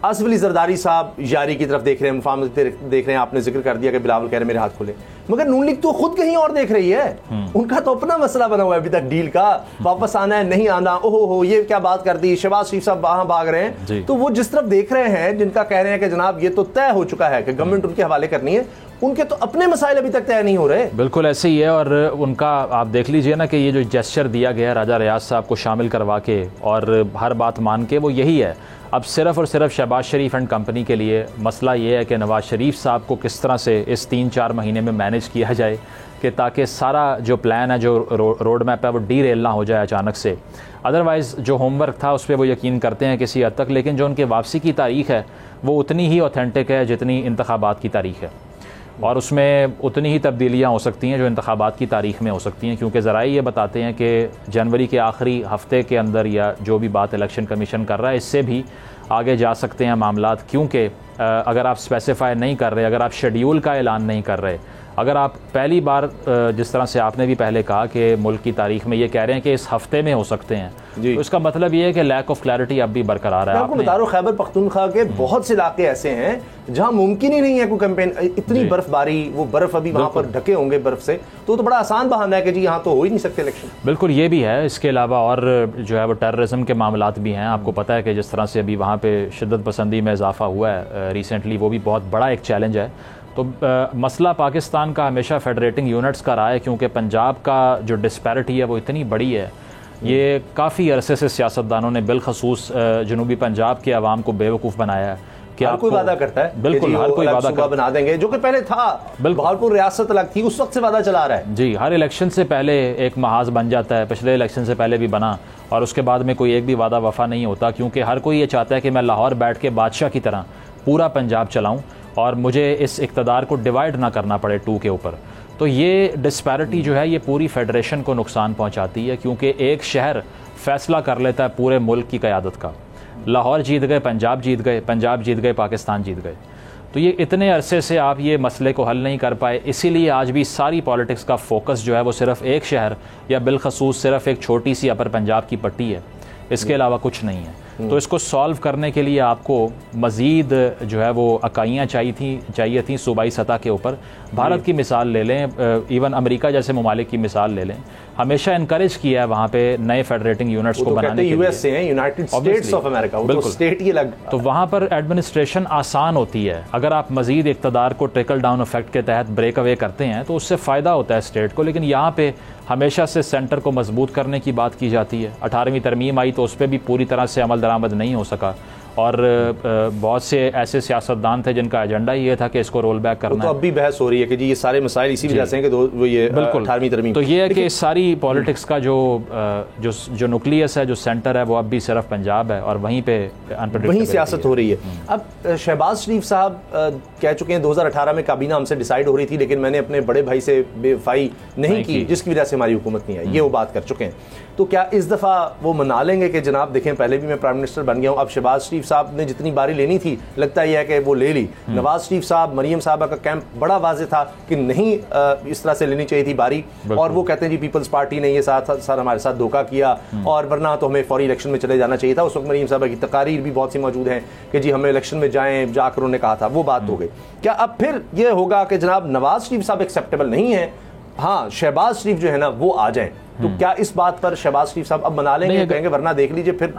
आसिफ अली जरदारी साहब यारी की तरफ देख रहे हैं, मुफाहमत देख रहे हैं। आपने जिक्र कर दिया कि बिलावल कह रहे मेरे हाथ खोले, मगर नून लीग तो खुद कहीं और देख रही है। उनका तो अपना मसला बना हुआ है अभी तक डील का, वापस आना है नहीं आना, ओहो हो ये क्या बात कर दी, शहबाज शरीफ साहब वहां भाग रहे हैं। तो वो जिस तरफ देख रहे हैं, जिनका कह रहे हैं कि जनाब ये तो तय हो चुका है कि गवर्नमेंट उनके हवाले करनी है, उनके तो अपने मसाइल अभी तक तय नहीं हो रहे। बिल्कुल ऐसे ही है। और उनका आप देख लीजिए ना कि ये जो जेस्चर दिया गया है राजा रियाज साहब को शामिल करवा के और हर बात मान के, वो यही है। अब सिर्फ़ और सिर्फ शहबाज शरीफ एंड कंपनी के लिए मसला ये है कि नवाज शरीफ साहब को किस तरह से इस 3-4 महीने में मैनेज किया जाए कि ताकि सारा जो प्लान है, जो रोड मैप है, वो डीरेल ना हो जाए अचानक से। अदरवाइज़ जो होमवर्क था उस पर वो यकीन करते हैं किसी हद तक, लेकिन जो उनके वापसी की तारीख़ है वो उतनी ही ऑथेंटिक है जितनी इंतखाबात की तारीख़ है, और उसमें उतनी ही तब्दीलियाँ हो सकती हैं जो इंतखाबात की तारीख़ में हो सकती हैं, क्योंकि ज़राए ये बताते हैं कि जनवरी के आखिरी हफ्ते के अंदर या जो भी बात इलेक्शन कमीशन कर रहा है इससे भी आगे जा सकते हैं मामलात। क्योंकि अगर आप स्पेसिफाई नहीं कर रहे, अगर आप शेड्यूल का ऐलान नहीं कर रहे, अगर आप पहली बार जिस तरह से आपने भी पहले कहा कि मुल्क की तारीख में ये कह रहे हैं कि इस हफ्ते में हो सकते हैं, तो इसका मतलब ये है कि लैक ऑफ क्लैरिटी अब भी बरकरार है। आपको बता रहा हूं, खैबर पख्तूनख्वा के बहुत से इलाके ऐसे हैं जहां मुमकिन ही नहीं है कोई कैंपेन। इतनी बर्फबारी, वो बर्फ अभी वहां पर ढके होंगे बर्फ से, तो बड़ा आसान बहाना है कि जी यहाँ तो हो ही नहीं सकते इलेक्शन। बिल्कुल, ये भी है। इसके अलावा और जो है वो टेररिज्म के मामलात भी हैं। आपको पता है कि जिस तरह से अभी वहाँ पे शिद्दत पसंदी में इजाफा हुआ है रिसेंटली, वो भी बहुत बड़ा एक चैलेंज है। तो मसला पाकिस्तान का हमेशा फेडरेटिंग यूनिट्स का रहा है, क्योंकि पंजाब का जो डिस्पैरिटी है वो इतनी बड़ी है। ये काफ़ी अरसे से सियासतदानों ने बिलखसूस जनूबी पंजाब के अवाम को बेवकूफ़ बनाया है कि हर कोई वादा करता है, बिल्कुल हर कोई वादा सूबा बना देंगे, जो कि पहले था, बहावलपुर रियासत अलग थी, उस वक्त से वादा चला रहा है। जी, हर इलेक्शन से पहले एक महाज बन जाता है, पिछले इलेक्शन से पहले भी बना, और उसके बाद में कोई एक भी वादा वफा नहीं होता, क्योंकि हर कोई ये चाहता है कि मैं लाहौर बैठ के बादशाह की तरह पूरा पंजाब चलाऊं और मुझे इस इक़्तिदार को डिवाइड ना करना पड़े 2 के ऊपर। तो ये डिस्पैरिटी जो है ये पूरी फेडरेशन को नुकसान पहुंचाती है, क्योंकि एक शहर फैसला कर लेता है पूरे मुल्क की क़यादत का। लाहौर जीत गए, पंजाब जीत गए, पंजाब जीत गए, पाकिस्तान जीत गए। तो ये इतने अरसे से आप ये मसले को हल नहीं कर पाए, इसीलिए आज भी सारी पॉलिटिक्स का फोकस जो है वो सिर्फ एक शहर या बिलखसूस सिर्फ एक छोटी सी अपर पंजाब की पट्टी है, इसके अलावा कुछ नहीं है। तो इसको सॉल्व करने के लिए आपको मज़ीद जो है वो इकाइयाँ चाहिए थी सूबाई सतह के ऊपर। भारत की मिसाल ले लें, इवन अमेरिका जैसे ममालिक की मिसाल ले लें, हमेशा इनकरेज किया है वहाँ पे नए फेडरेटिंग यूनिट्स को बनाने के लिए। यूएस से हैं, यूनाइटेड स्टेट्स ऑफ अमेरिका, वो तो स्टेट ही अलग। तो वहाँ पर एडमिनिस्ट्रेशन आसान होती है। अगर आप मज़ीद इक़्तिदार को ट्रिकल डाउन इफेक्ट के तहत ब्रेक अवे करते हैं तो उससे फ़ायदा होता है स्टेट को। लेकिन यहाँ पे हमेशा से सेंटर को मजबूत करने की बात की जाती है। 18वीं तरमीम आई तो उस पर भी पूरी तरह से अमल दरामद नहीं हो सका, और बहुत से ऐसे सियासतदान थे जिनका एजेंडा ये था कि इसको रोल बैक करना। तो अब भी बहस हो रही है कि जी ये सारे मसाइल इसी वजह से हैं कि वो ये 18वीं तरमीम। तो ये है कि सारी पॉलिटिक्स का जो न्यूक्लियस है, जो सेंटर है, वो अब भी सिर्फ पंजाब है और वहीं पे वहीं सियासत हो रही है। अब शहबाज शरीफ साहब कह चुके हैं 2018 में काबीना हमसे डिसाइड हो रही थी, लेकिन मैंने अपने बड़े भाई से बेवफाई नहीं की, जिसकी वजह से हमारी हुकूमत नहीं आई, ये वो बात कर चुके हैं। तो क्या इस दफ़ा वो मना लेंगे कि जनाब देखें पहले भी मैं प्राइम मिनिस्टर बन गया हूँ, अब शहबाज शरीफ साहब ने जितनी बारी लेनी थी लगता ही है कि वो ले ली। नवाज शरीफ साहब, मरियम साहबा का कैंप बड़ा वाज़ेह था कि नहीं इस तरह से लेनी चाहिए थी बारी, और वो कहते हैं जी पीपल्स पार्टी ने ये सर हमारे साथ धोखा किया और वरना तो हमें फौरी इलेक्शन में चले जाना चाहिए था। उस वक्त मरियम साहबा की तकारीर भी बहुत सी मौजूद हैं कि जी हमें इलेक्शन में जाएं, जाकर उन्होंने कहा था, वो बात हो गई। क्या अब फिर ये होगा कि जनाब नवाज शरीफ साहब एक्सेप्टेबल नहीं है, हाँ शहबाज शरीफ जो है ना वो आ जाएं? तो क्या इस बात पर शहबाज शरीफ साहब अब मना लेंगे, कहेंगे वरना देख लीजिए फिर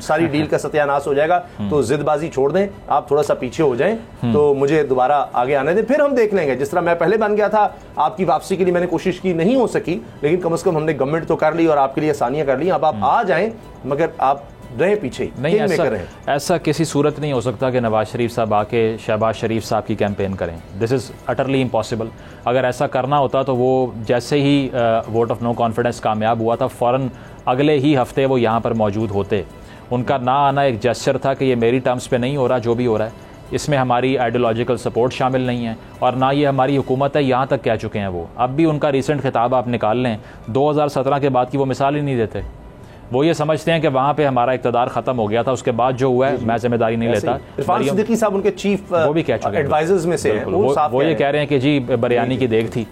सारी डील का सत्यानाश हो जाएगा, तो जिदबाजी छोड़ दें, आप थोड़ा सा पीछे हो जाएं, तो मुझे दोबारा आगे आने दें, फिर हम देख लेंगे। जिस तरह मैं पहले बन गया था, आपकी वापसी के लिए मैंने कोशिश की, नहीं हो सकी, लेकिन कम से कम हमने गवर्नमेंट तो कर ली और आपके लिए आसानियां कर ली। अब आप आ जाएं, मगर आप रहे पीछे नहीं। ऐसा किसी सूरत नहीं हो सकता कि नवाज शरीफ साहब आके शहबाज शरीफ साहब की कैंपेन करें। This is utterly impossible. अगर ऐसा करना होता तो वो जैसे ही वोट ऑफ नो कॉन्फिडेंस कामयाब हुआ था, फ़ौरन अगले ही हफ्ते वो यहाँ पर मौजूद होते। उनका ना आना एक जेस्चर था कि ये मेरी टर्म्स पे नहीं हो रहा, जो भी हो रहा है इसमें हमारी आइडियोलॉजिकल सपोर्ट शामिल नहीं है और ना ये हमारी हुकूमत है, यहाँ तक कह चुके हैं वो। अब भी उनका रिसेंट खिताब आप निकाल लें, 2017 के बाद की वो मिसाल ही नहीं देते। वो ये समझते हैं कि वहाँ पे हमारा इक़्तिदार ख़त्म हो गया था, उसके बाद जो हुआ है मैं जिम्मेदारी नहीं लेता। इरफान सिद्दीकी साहब उनके चीफ वो भी कह चुके हैं, एडवाइजर्स में से हैं, वो ये कह रहे हैं कि जी बिरयानी की देग थी,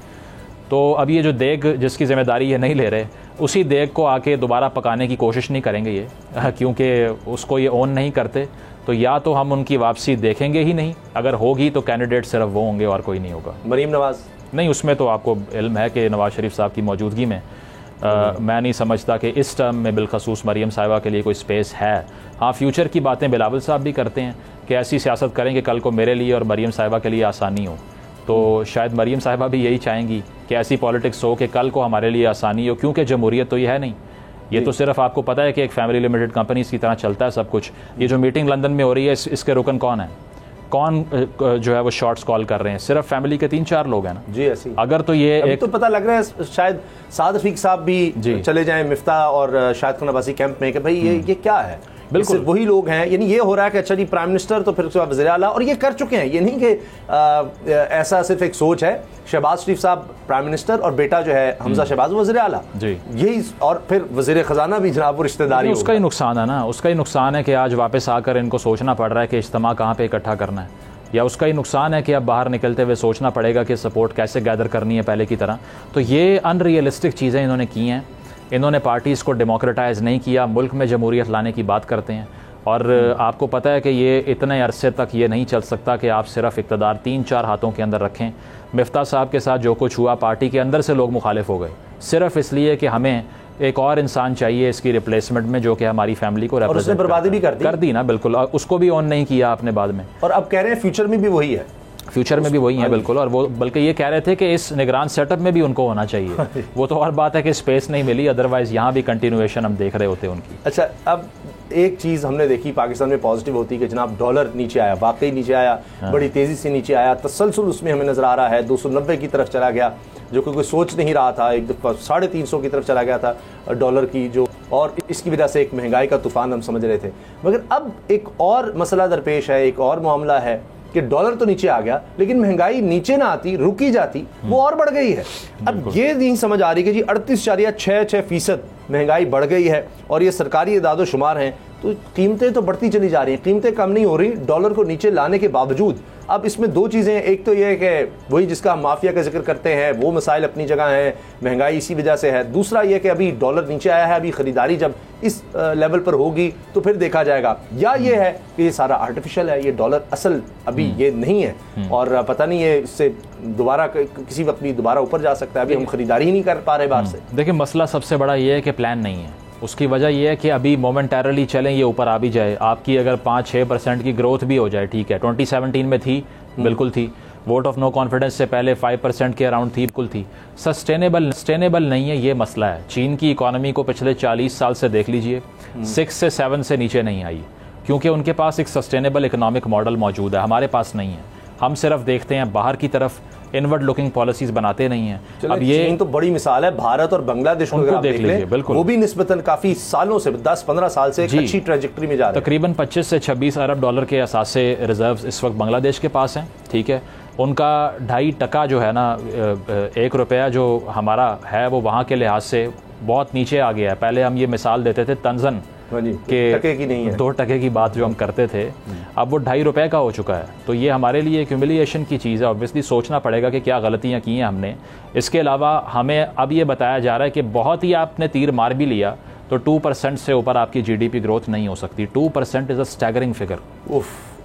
तो अब ये जो देग जिसकी जिम्मेदारी ये नहीं ले रहे, उसी देग को आके दोबारा पकाने की कोशिश नहीं करेंगे ये, क्योंकि उसको ये ओन नहीं करते। तो या तो हम उनकी वापसी देखेंगे ही नहीं, अगर होगी तो कैंडिडेट सिर्फ वो होंगे और कोई नहीं होगा। मरीम नवाज नहीं, उसमें तो आपको इल्म है कि नवाज शरीफ साहब की मौजूदगी में मैं नहीं समझता कि इस टर्म में बिलखसूस मरीम साहिबा के लिए कोई स्पेस है। हाँ, फ्यूचर की बातें बिलावल साहब भी करते हैं कि ऐसी सियासत करें कि कल को मेरे लिए और मरीम साहिबा के लिए आसानी हो, तो शायद मरीम साहिबा भी यही चाहेंगी कि ऐसी पॉलिटिक्स हो कि कल को हमारे लिए आसानी हो, क्योंकि जमहूरियत तो ये है नहीं, ये तो सिर्फ आपको पता है कि एक फैमिली लिमिटेड कंपनीज की तरह चलता है सब कुछ। ये जो मीटिंग लंदन में हो रही है इसके रुकन कौन है, कौन जो है वो शॉर्ट्स कॉल कर रहे हैं? सिर्फ फैमिली के 3-4 लोग हैं ना जी। ऐसी अगर तो ये एक तो पता लग रहा है शायद साद रफीक साहब भी चले जाएं मिफ्ता और शाहिद खान अब्बासी कैंप में कि भाई ये क्या है। बिल्कुल वही लोग हैं, यानी ये हो रहा है कि अच्छा जी प्राइम मिनिस्टर तो फिर उसके बाद वज़ीर आला, और ये कर चुके हैं। ये नहीं कि ऐसा सिर्फ एक सोच है। शहबाज शरीफ साहब प्राइम मिनिस्टर और बेटा जो है हमजा शहबाज वज़ीर आला जी, यही, और फिर वज़ीर ख़जाना भी जनाब रिश्तेदारी। उसका ही नुकसान है ना, उसका ही नुकसान है कि आज वापस आकर इनको सोचना पड़ रहा है कि इज्तिमा कहाँ पे इकट्ठा करना है, या उसका ही नुकसान है कि अब बाहर निकलते हुए सोचना पड़ेगा कि सपोर्ट कैसे गैदर करनी है पहले की तरह। तो ये अनरियलिस्टिक चीज़ें इन्होंने की हैं। इन्होंने पार्टीज़ को डेमोक्रेटाइज़ नहीं किया, मुल्क में जमहूरियत लाने की बात करते हैं। और आपको पता है कि ये इतने अरसे तक ये नहीं चल सकता कि आप सिर्फ इक़्तिदार 3-4 हाथों के अंदर रखें। मिफ्ता साहब के साथ जो कुछ हुआ, पार्टी के अंदर से लोग मुखालिफ हो गए सिर्फ इसलिए कि हमें एक और इंसान चाहिए इसकी रिप्लेसमेंट में जो कि हमारी फैमिली को रिप्रेजेंट बर्बादी भी कर दी ना। बिल्कुल, उसको भी ऑन नहीं किया आपने बाद में, और अब कह रहे हैं फ्यूचर में भी वही है। फ्यूचर में भी वही है बिल्कुल। और वो बल्कि ये कह रहे थे कि इस निगरान सेटअप में भी उनको होना चाहिए। वो तो और बात है कि स्पेस नहीं मिली, अदरवाइज यहाँ भी कंटिन्यूएशन हम देख रहे होते उनकी। अच्छा, अब एक चीज़ हमने देखी पाकिस्तान में पॉजिटिव होती है कि जनाब डॉलर नीचे आया, वाकई नीचे आया, बड़ी तेज़ी से नीचे आया, तसलसल उसमें हमें नज़र आ रहा है। 290 की तरफ चला गया, जो कि कोई सोच नहीं रहा था। एक दफ़ा 350 की तरफ चला गया था डॉलर की जो, और इसकी वजह से एक महंगाई का तूफान हम समझ रहे थे। मगर अब एक और मसला दरपेश है, एक और मामला है कि डॉलर तो नीचे आ गया लेकिन महंगाई नीचे ना आती, रुकी जाती, वो और बढ़ गई है। अब ये नहीं समझ आ रही कि जी 38.66% महंगाई बढ़ गई है और ये सरकारी इदादो शुमार हैं, तो कीमतें तो बढ़ती चली जा रही हैं, कीमतें कम नहीं हो रही डॉलर को नीचे लाने के बावजूद। अब इसमें दो चीज़ें हैं, एक तो ये है कि वही जिसका हम माफिया का जिक्र करते हैं, वो मसाइल अपनी जगह हैं, महंगाई इसी वजह से है। दूसरा ये कि अभी डॉलर नीचे आया है, अभी ख़रीदारी जब इस लेवल पर होगी तो फिर देखा जाएगा। या ये है कि ये सारा आर्टिफिशियल है, ये डॉलर असल अभी ये नहीं है और पता नहीं ये इससे दोबारा किसी वक्त भी दोबारा ऊपर जा सकता है। अभी हम खरीदारी ही नहीं कर पा रहे बाहर से। देखिए, मसला सबसे बड़ा ये है कि प्लान नहीं है। उसकी वजह यह है कि अभी मोमेंटरली चलें, ये ऊपर आ भी जाए, आपकी अगर 5-6% की ग्रोथ भी हो जाए, ठीक है, 2017 में थी, बिल्कुल थी, वोट ऑफ नो कॉन्फिडेंस से पहले 5% के अराउंड थी, बिल्कुल थी। सस्टेनेबल नहीं है, ये मसला है। चीन की इकॉनमी को पिछले 40 साल से देख लीजिए, 6 से 7 से नीचे नहीं आई, क्योंकि उनके पास एक सस्टेनेबल इकोनॉमिक मॉडल मौजूद है, हमारे पास नहीं है। हम सिर्फ देखते हैं बाहर की तरफ, इनवर्ड लुकिंग पॉलिसीज बनाते नहीं हैं। अब ये तो बड़ी मिसाल है, भारत और बांग्लादेश को देख लीजिए, बिल्कुल, वो भी निस्बतन काफी सालों से 10-15 साल से एक अच्छी ट्रैजेक्टरी में जा रहे हैं। तकरीबन 25 से 26 अरब डॉलर के असासे रिजर्व्स इस वक्त बांग्लादेश के पास हैं, ठीक है। उनका 2.5% जो है ना, 1 रुपया जो हमारा है वो वहाँ के लिहाज से बहुत नीचे आ गया है। पहले हम ये मिसाल देते थे तंजन के 2% की नहीं है, 2% की बात जो हम करते थे, अब वो 2.5 रुपये का हो चुका है। तो ये हमारे लिए एक ह्यूमिलिएशन की चीज़ है। ऑब्वियसली सोचना पड़ेगा कि क्या गलतियाँ की हैं हमने। इसके अलावा हमें अब ये बताया जा रहा है कि बहुत ही आपने तीर मार भी लिया तो 2% से ऊपर आपकी GDP ग्रोथ नहीं हो सकती। 2% इज़ अ स्टैगरिंग फिगर।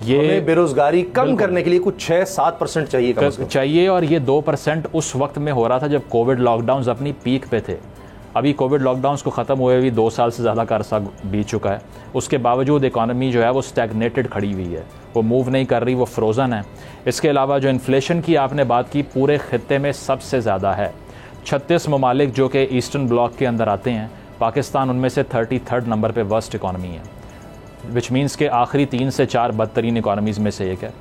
ये बेरोजगारी कम करने के लिए कुछ 6-7% चाहिए और ये 2% उस वक्त में हो रहा था जब कोविड लॉकडाउन अपनी पीक पे थे। अभी कोविड लॉकडाउन्स को ख़त्म हुए भी 2 साल से ज़्यादा का अरसा बीत चुका है, उसके बावजूद इकॉनमी जो है वो स्टैग्नेटेड खड़ी हुई है, वो मूव नहीं कर रही, वो फ्रोज़न है। इसके अलावा जो इन्फ्लेशन की आपने बात की, पूरे खित्ते में सबसे ज़्यादा है। 36 ममालिक जो कि ईस्टर्न ब्लॉक के अंदर आते हैं, पाकिस्तान उनमें से 33rd नंबर पर वर्स्ट इकॉनमी है, विच मीन्स के आखिरी 3 से 4 बदतरीन इकॉनमीज़ में से एक है।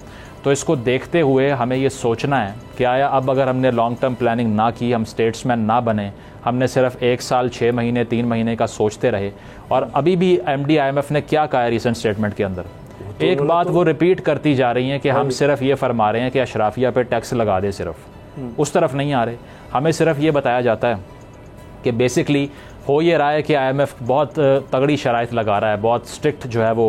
तो इसको देखते हुए हमें ये सोचना है कि आया अब अगर हमने लॉन्ग टर्म प्लानिंग ना की, हम स्टेट्समैन ना बने, हमने सिर्फ 1 साल 6 महीने 3 महीने का सोचते रहे। और अभी भी MD IMF ने क्या कहा है रिसेंट स्टेटमेंट के अंदर, एक बात वो रिपीट करती जा रही है कि हम सिर्फ ये फरमा रहे हैं कि अशराफिया पे टैक्स लगा दे, सिर्फ उस तरफ नहीं आ रहे। हमें सिर्फ ये बताया जाता है कि बेसिकली हो ये रहा है कि IMF बहुत तगड़ी शराइत लगा रहा है, बहुत स्ट्रिक्ट जो है वो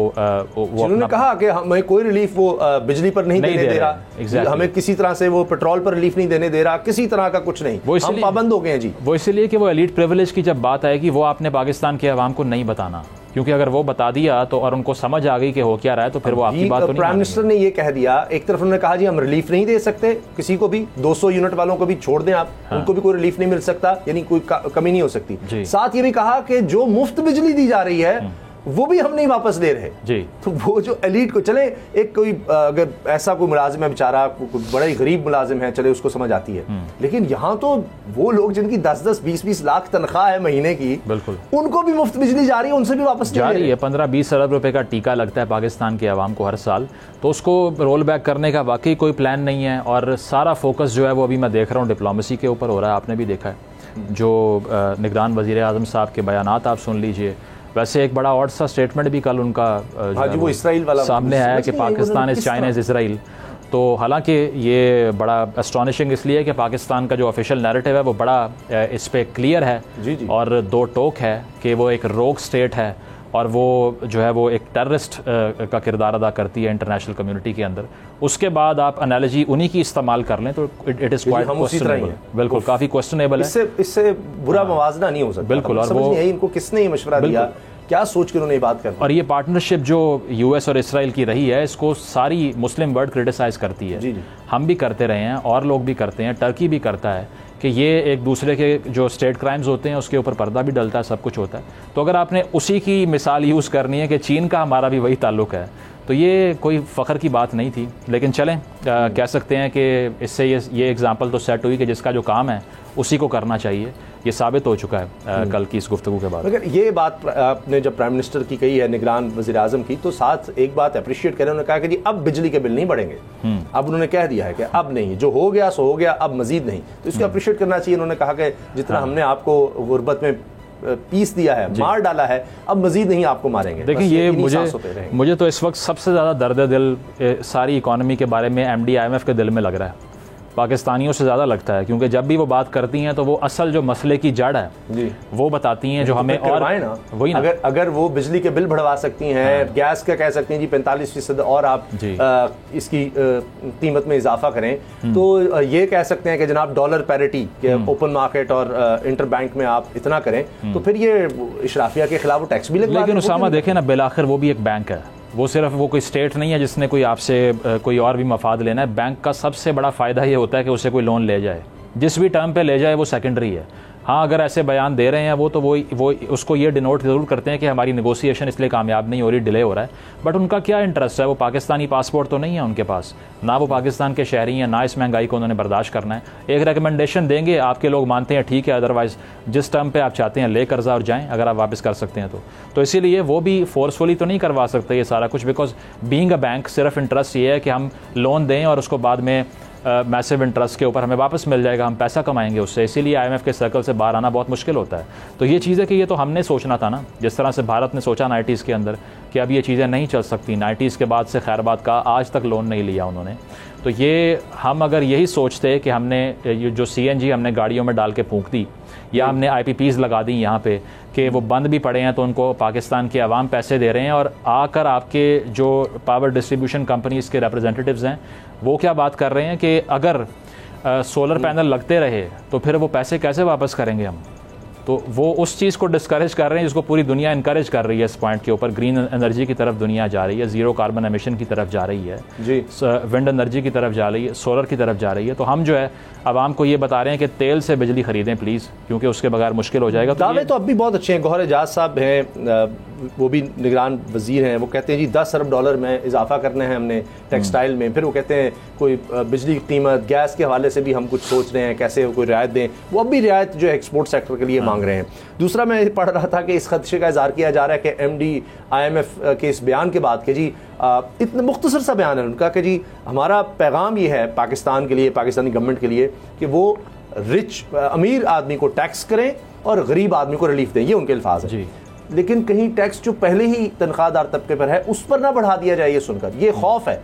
उन्होंने कहा कि हमें कोई रिलीफ वो बिजली पर नहीं देने दे रहा, exactly. हमें किसी तरह से वो पेट्रोल पर रिलीफ नहीं देने दे रहा, किसी तरह का कुछ नहीं, वो हम पाबंद हो गए हैं जी। वो इसलिए कि वो एलीट प्रिविलेज की जब बात आएगी वो आपने पाकिस्तान के अवाम को नहीं बताना, क्योंकि अगर वो बता दिया तो और उनको समझ आ गई कि हो क्या रहा है तो फिर वो आपकी बात तो नहीं। प्राइम मिनिस्टर ने ये कह दिया, एक तरफ उन्होंने कहा जी हम रिलीफ नहीं दे सकते किसी को भी, 200 यूनिट वालों को भी छोड़ दें आप, उनको भी कोई रिलीफ नहीं मिल सकता, यानी कोई कमी नहीं हो सकती। साथ ये भी कहा कि जो मुफ्त बिजली दी जा रही है वो भी हम नहीं वापस दे रहे जी। तो वो जो एलीट को, चले एक कोई अगर ऐसा कोई मुलाजिम है बेचारा, बड़ा ही गरीब मुलाजिम है, चले उसको समझ आती है, लेकिन यहाँ तो वो लोग जिनकी 10-10, 20-20 लाख तनख्वाह है महीने की, बिल्कुल उनको भी मुफ्त बिजली जा रही है, उनसे भी वापस जा रही है। 15-20 अरब रुपए का टीका लगता है पाकिस्तान के अवाम को हर साल, तो उसको रोल बैक करने का वाकई कोई प्लान नहीं है। और सारा फोकस जो है वो अभी मैं देख रहा हूँ डिप्लोमेसी के ऊपर हो रहा है। आपने भी देखा है जो निगरान वज़ीर आज़म साहब के बयानात आप सुन लीजिए। वैसे एक बड़ा और सा स्टेटमेंट भी कल उनका वो इसराइल वाला सामने आया कि Pakistan is China is Israel. तो हालांकि ये बड़ा एस्टॉनिशिंग इसलिए है कि पाकिस्तान का जो ऑफिशियल नैरेटिव है वो बड़ा इस पे क्लियर है जी। और 2 टोक है कि वो एक रोग स्टेट है और वो जो है वो एक टेररिस्ट का किरदार अदा करती है इंटरनेशनल कम्युनिटी के अंदर। उसके बाद आप एनालॉजी उन्हीं की इस्तेमाल कर लें तो इट इज़ क्वाइट क्वेश्चनेबल, बिल्कुल काफ़ी क्वेश्चनेबल है। इससे बुरा मवाजना नहीं हो सकता, बिल्कुल। और वो इनको किसने ये मशवरा दिया, क्या सोच कर उन्होंने बात कर, और ये पार्टनरशिप जो US और इसराइल की रही है इसको सारी मुस्लिम वर्ल्ड क्रिटिसाइज करती है जी। हम भी करते रहे हैं और लोग भी करते हैं, टर्की भी करता है कि ये एक दूसरे के जो स्टेट क्राइम्स होते हैं उसके ऊपर पर्दा भी डलता है, सब कुछ होता है। तो अगर आपने उसी की मिसाल यूज़ करनी है कि चीन का हमारा भी वही ताल्लुक है, तो ये कोई फ़ख्र की बात नहीं थी, लेकिन चलें कह सकते हैं कि इससे ये एग्ज़ाम्पल तो सेट हुई कि जिसका जो काम है उसी को करना चाहिए। ये साबित हो चुका है कल की इस गुफ्तगू के बाद। मगर ये बात आपने जब प्राइम मिनिस्टर की कही है, निगरान वज़ीर आज़म की, तो साथ एक बात अप्रिशिएट करें, उन्होंने कहा कि जी अब बिजली के बिल नहीं बढ़ेंगे। अब उन्होंने कह दिया है कि अब नहीं, जो हो गया सो हो गया, अब मजीद नहीं। तो इसको अप्रिशिएट करना चाहिए। उन्होंने कहा कि जितना हमने आपको गुर्बत में पीस दिया है, मार डाला है, अब मजीद नहीं आपको मारेंगे। देखिए ये मुझे तो इस वक्त सबसे ज़्यादा दर्द दिल सारी इकॉनमी के बारे में MD IMF के दिल में लग रहा है, पाकिस्तानियों से ज़्यादा लगता है, क्योंकि जब भी वो बात करती हैं तो वो असल जो मसले की जड़ है जी वो बताती हैं, जो हमें और वही ना, अगर वो बिजली के बिल बढ़वा सकती हैं, गैस का कह सकती हैं जी 45% और आप इसकी कीमत में इजाफा करें, तो ये कह सकते हैं कि जनाब डॉलर पैरिटी के ओपन मार्केट और इंटर बैंक में आप इतना करें, तो फिर ये इशराफिया के खिलाफ टैक्स भी लगवा। लेकिन उसामा देखें ना, बिलाखिर वो भी एक बैंक है, वो सिर्फ वो कोई स्टेट नहीं है जिसने कोई आपसे कोई और भी मफाद लेना है। बैंक का सबसे बड़ा फ़ायदा ये होता है कि उसे कोई लोन ले जाए, जिस भी टर्म पे ले जाए वो सेकेंडरी है। हाँ, अगर ऐसे बयान दे रहे हैं वो, तो वो उसको ये डिनोट ज़रूर करते हैं कि हमारी नेगोशिएशन इसलिए कामयाब नहीं हो रही, डिले हो रहा है। बट उनका क्या इंटरेस्ट है? वो पाकिस्तानी पासपोर्ट तो नहीं है उनके पास, ना वो पाकिस्तान के शहरी हैं, ना इस महंगाई को उन्होंने बर्दाश्त करना है। एक रिकमेंडेशन देंगे, आपके लोग मानते हैं ठीक है, अदरवाइज़ जिस टर्म पे आप चाहते हैं ले कर्जा और जाएं, अगर आप वापस कर सकते हैं तो इसीलिए वो भी फोर्सफुली तो नहीं करवा सकते ये सारा कुछ, बिकॉज बीइंग अ बैंक सिर्फ इंटरेस्ट ये है कि हम लोन दें और उसको बाद में मैसिव इंटरेस्ट के ऊपर हमें वापस मिल जाएगा, हम पैसा कमाएंगे उससे। इसीलिए IMF के सर्कल से बाहर आना बहुत मुश्किल होता है। तो ये चीज़ है कि ये तो हमने सोचना था ना, जिस तरह से भारत ने सोचा 90s के अंदर कि अब ये चीज़ें नहीं चल सकती। 90s के बाद से खैरबाद का आज तक लोन नहीं लिया उन्होंने। तो ये हम अगर यही सोचते कि हमने ये जो CNG हमने गाड़ियों में डाल के फूंक दी, या हमने IPPs लगा दी यहाँ पे कि वो बंद भी पड़े हैं तो उनको पाकिस्तान के अवाम पैसे दे रहे हैं, और आकर आपके जो पावर डिस्ट्रीब्यूशन कंपनीज़ के रिप्रेजेंटेटिव्स हैं वो क्या बात कर रहे हैं कि अगर सोलर पैनल लगते रहे तो फिर वो पैसे कैसे वापस करेंगे हम। तो वो उस चीज़ को डिस्करेज कर रहे हैं जिसको पूरी दुनिया इनकरेज कर रही है। इस पॉइंट के ऊपर ग्रीन एनर्जी की तरफ दुनिया जा रही है, ज़ीरो कार्बन एमिशन की तरफ जा रही है जी, विंड एनर्जी की तरफ जा रही है, सोलर की तरफ जा रही है। तो हम जो है आवाम को ये बता रहे हैं कि तेल से बिजली खरीदें प्लीज़, क्योंकि उसके बगैर मुश्किल हो जाएगा। दावे तो अब भी बहुत अच्छे हैं। गौहर एजाज साहब हैं, वो भी निगरान वजीर हैं, वो कहते हैं जी $10 अरब में इजाफा करना है हमने टेक्सटाइल में। फिर वो कहते हैं कोई बिजली की कीमत, गैस के हवाले से भी हम कुछ सोच रहे हैं कैसे कोई रियायत दें। वो अब भी रियायत जो है एक्सपोर्ट सेक्टर के लिए मांग रहे हैं। दूसरा मैं पढ़ रहा था कि इस खदशे का इज़हार किया जा रहा है कि MD IMF के इस बयान के बाद कि जी इतना मुख्तसर सा बयान है उनका कि जी हमारा पैगाम ये है पाकिस्तान के लिए, पाकिस्तानी गवर्नमेंट के लिए, कि वो अमीर आदमी को टैक्स करें और गरीब आदमी को रिलीफ दें। ये उनके अल्फाज हैं। लेकिन कहीं टैक्स जो पहले ही तनख्वाहदार तबके पर है उस पर ना बढ़ा दिया जाए, ये सुनकर ये खौफ है।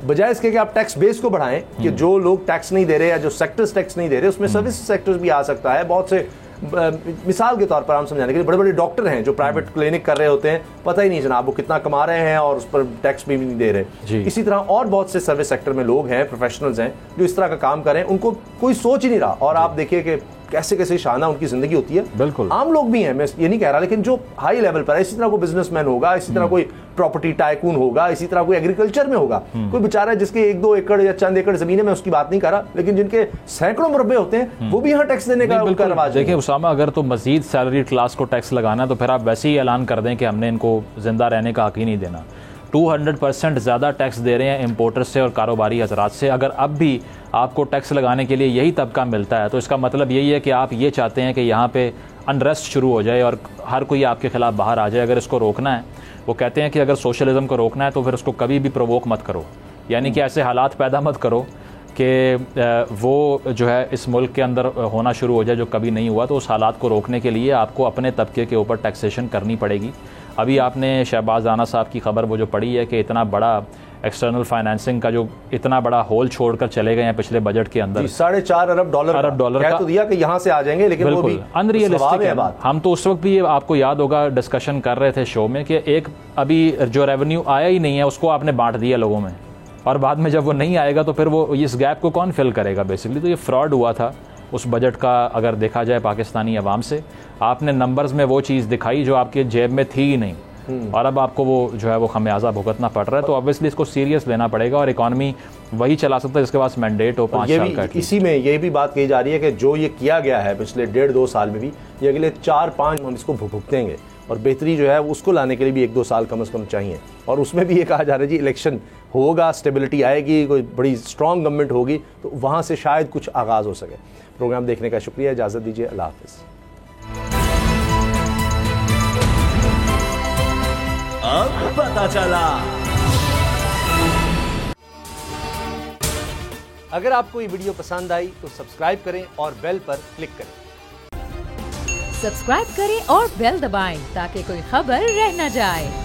बजाय इसके कि आप टैक्स बेस को बढ़ाएं कि जो लोग टैक्स नहीं दे रहे या जो सेक्टर्स टैक्स नहीं दे रहे, उसमें सर्विस सेक्टर्स भी आ सकता है। बहुत से मिसाल के तौर पर हम समझाने के लिए बड़े बड़े डॉक्टर हैं जो प्राइवेट क्लिनिक कर रहे होते हैं, पता ही नहीं जनाब वो कितना कमा रहे हैं और उस पर टैक्स भी नहीं दे रहे। इसी तरह और बहुत से सर्विस सेक्टर में लोग हैं, प्रोफेशनल्स हैं जो इस तरह का काम करें, उनको कोई सोच ही नहीं रहा। और आप देखिए कि कैसे कैसे शाना उनकी जिंदगी होती है। बिल्कुल आम लोग भी हैं, मैं ये नहीं कह रहा, लेकिन जो हाई लेवल पर है, इसी तरह कोई बिजनेसमैन होगा, इसी तरह कोई प्रॉपर्टी टाइकून होगा, इसी तरह कोई एग्रीकल्चर में होगा, कोई बेचारा जिसके 1-2 एकड़ या चंद एकड़ जमीन है, मैं उसकी बात नहीं कर रहा, लेकिन जिनके सैकड़ों मुरब्बे होते हैं वो भी यहाँ टैक्स देने का उनका रवाज। देखिए उसामा, अगर तो मजीद सैलरी क्लास को टैक्स लगाना है तो फिर आप वैसे ही ऐलान कर दें कि हमने इनको जिंदा रहने का हक ही नहीं देना। 200% ज़्यादा टैक्स दे रहे हैं इम्पोर्टर्स से और कारोबारी हजरात से। अगर अब भी आपको टैक्स लगाने के लिए यही तबका मिलता है तो इसका मतलब यही है कि आप ये चाहते हैं कि यहाँ पे अनरेस्ट शुरू हो जाए और हर कोई आपके खिलाफ बाहर आ जाए। अगर इसको रोकना है, वो कहते हैं कि अगर सोशलिज्म को रोकना है तो फिर उसको कभी भी प्रोवोक मत करो, यानी कि ऐसे हालात पैदा मत करो कि वो जो है इस मुल्क के अंदर होना शुरू हो जाए जो कभी नहीं हुआ। तो उस हालात को रोकने के लिए आपको अपने तबके के ऊपर टैक्सेशन करनी पड़ेगी। अभी आपने शहबाज राना साहब की खबर वो जो पड़ी है कि इतना बड़ा एक्सटर्नल फाइनेंसिंग का जो इतना बड़ा होल छोड़कर चले गए हैं पिछले बजट के अंदर, $4.5 अरब का तो दिया कि यहाँ से आ जाएंगे, लेकिन वो भी अनरियलिस्टिक है बात। हम तो उस वक्त भी ये आपको याद होगा डिस्कशन कर रहे थे शो में कि एक अभी जो रेवेन्यू आया ही नहीं है उसको आपने बांट दिया लोगों में, और बाद में जब वो नहीं आएगा तो फिर वो इस गैप को कौन फिल करेगा बेसिकली। तो ये फ्रॉड हुआ था उस बजट का अगर देखा जाए पाकिस्तानी अवाम से। आपने नंबर्स में वो चीज़ दिखाई जो आपके जेब में थी ही नहीं, और अब आपको वो जो है वो खमियाजा भुगतना पड़ रहा है। तो ऑब्वियसली इसको सीरियस लेना पड़ेगा और इकॉनमी वही चला सकता है जिसके पास मैंडेट हो 5 साल का। इसी में ये भी बात कही जा रही है कि जो ये किया गया है पिछले 1.5-2 साल में भी, ये अगले 4-5 हम इसको भुगतेंगे। और बेहतरी जो है उसको लाने के लिए भी 1-2 साल कम से कम चाहिए। और उसमें भी ये कहा जा रहा है जी इलेक्शन होगा, स्टेबिलिटी आएगी, कोई बड़ी स्ट्रॉन्ग गवर्नमेंट होगी, तो वहाँ से शायद कुछ आगाज़ हो सके। प्रोग्राम देखने का शुक्रिया, इजाज़त दीजिए, अल्लाह हाफ़िज़। अब पता चला। अगर आपको ये वीडियो पसंद आई तो सब्सक्राइब करें और बेल पर क्लिक करें। सब्सक्राइब करें और बेल दबाएं ताकि कोई खबर रह न जाए।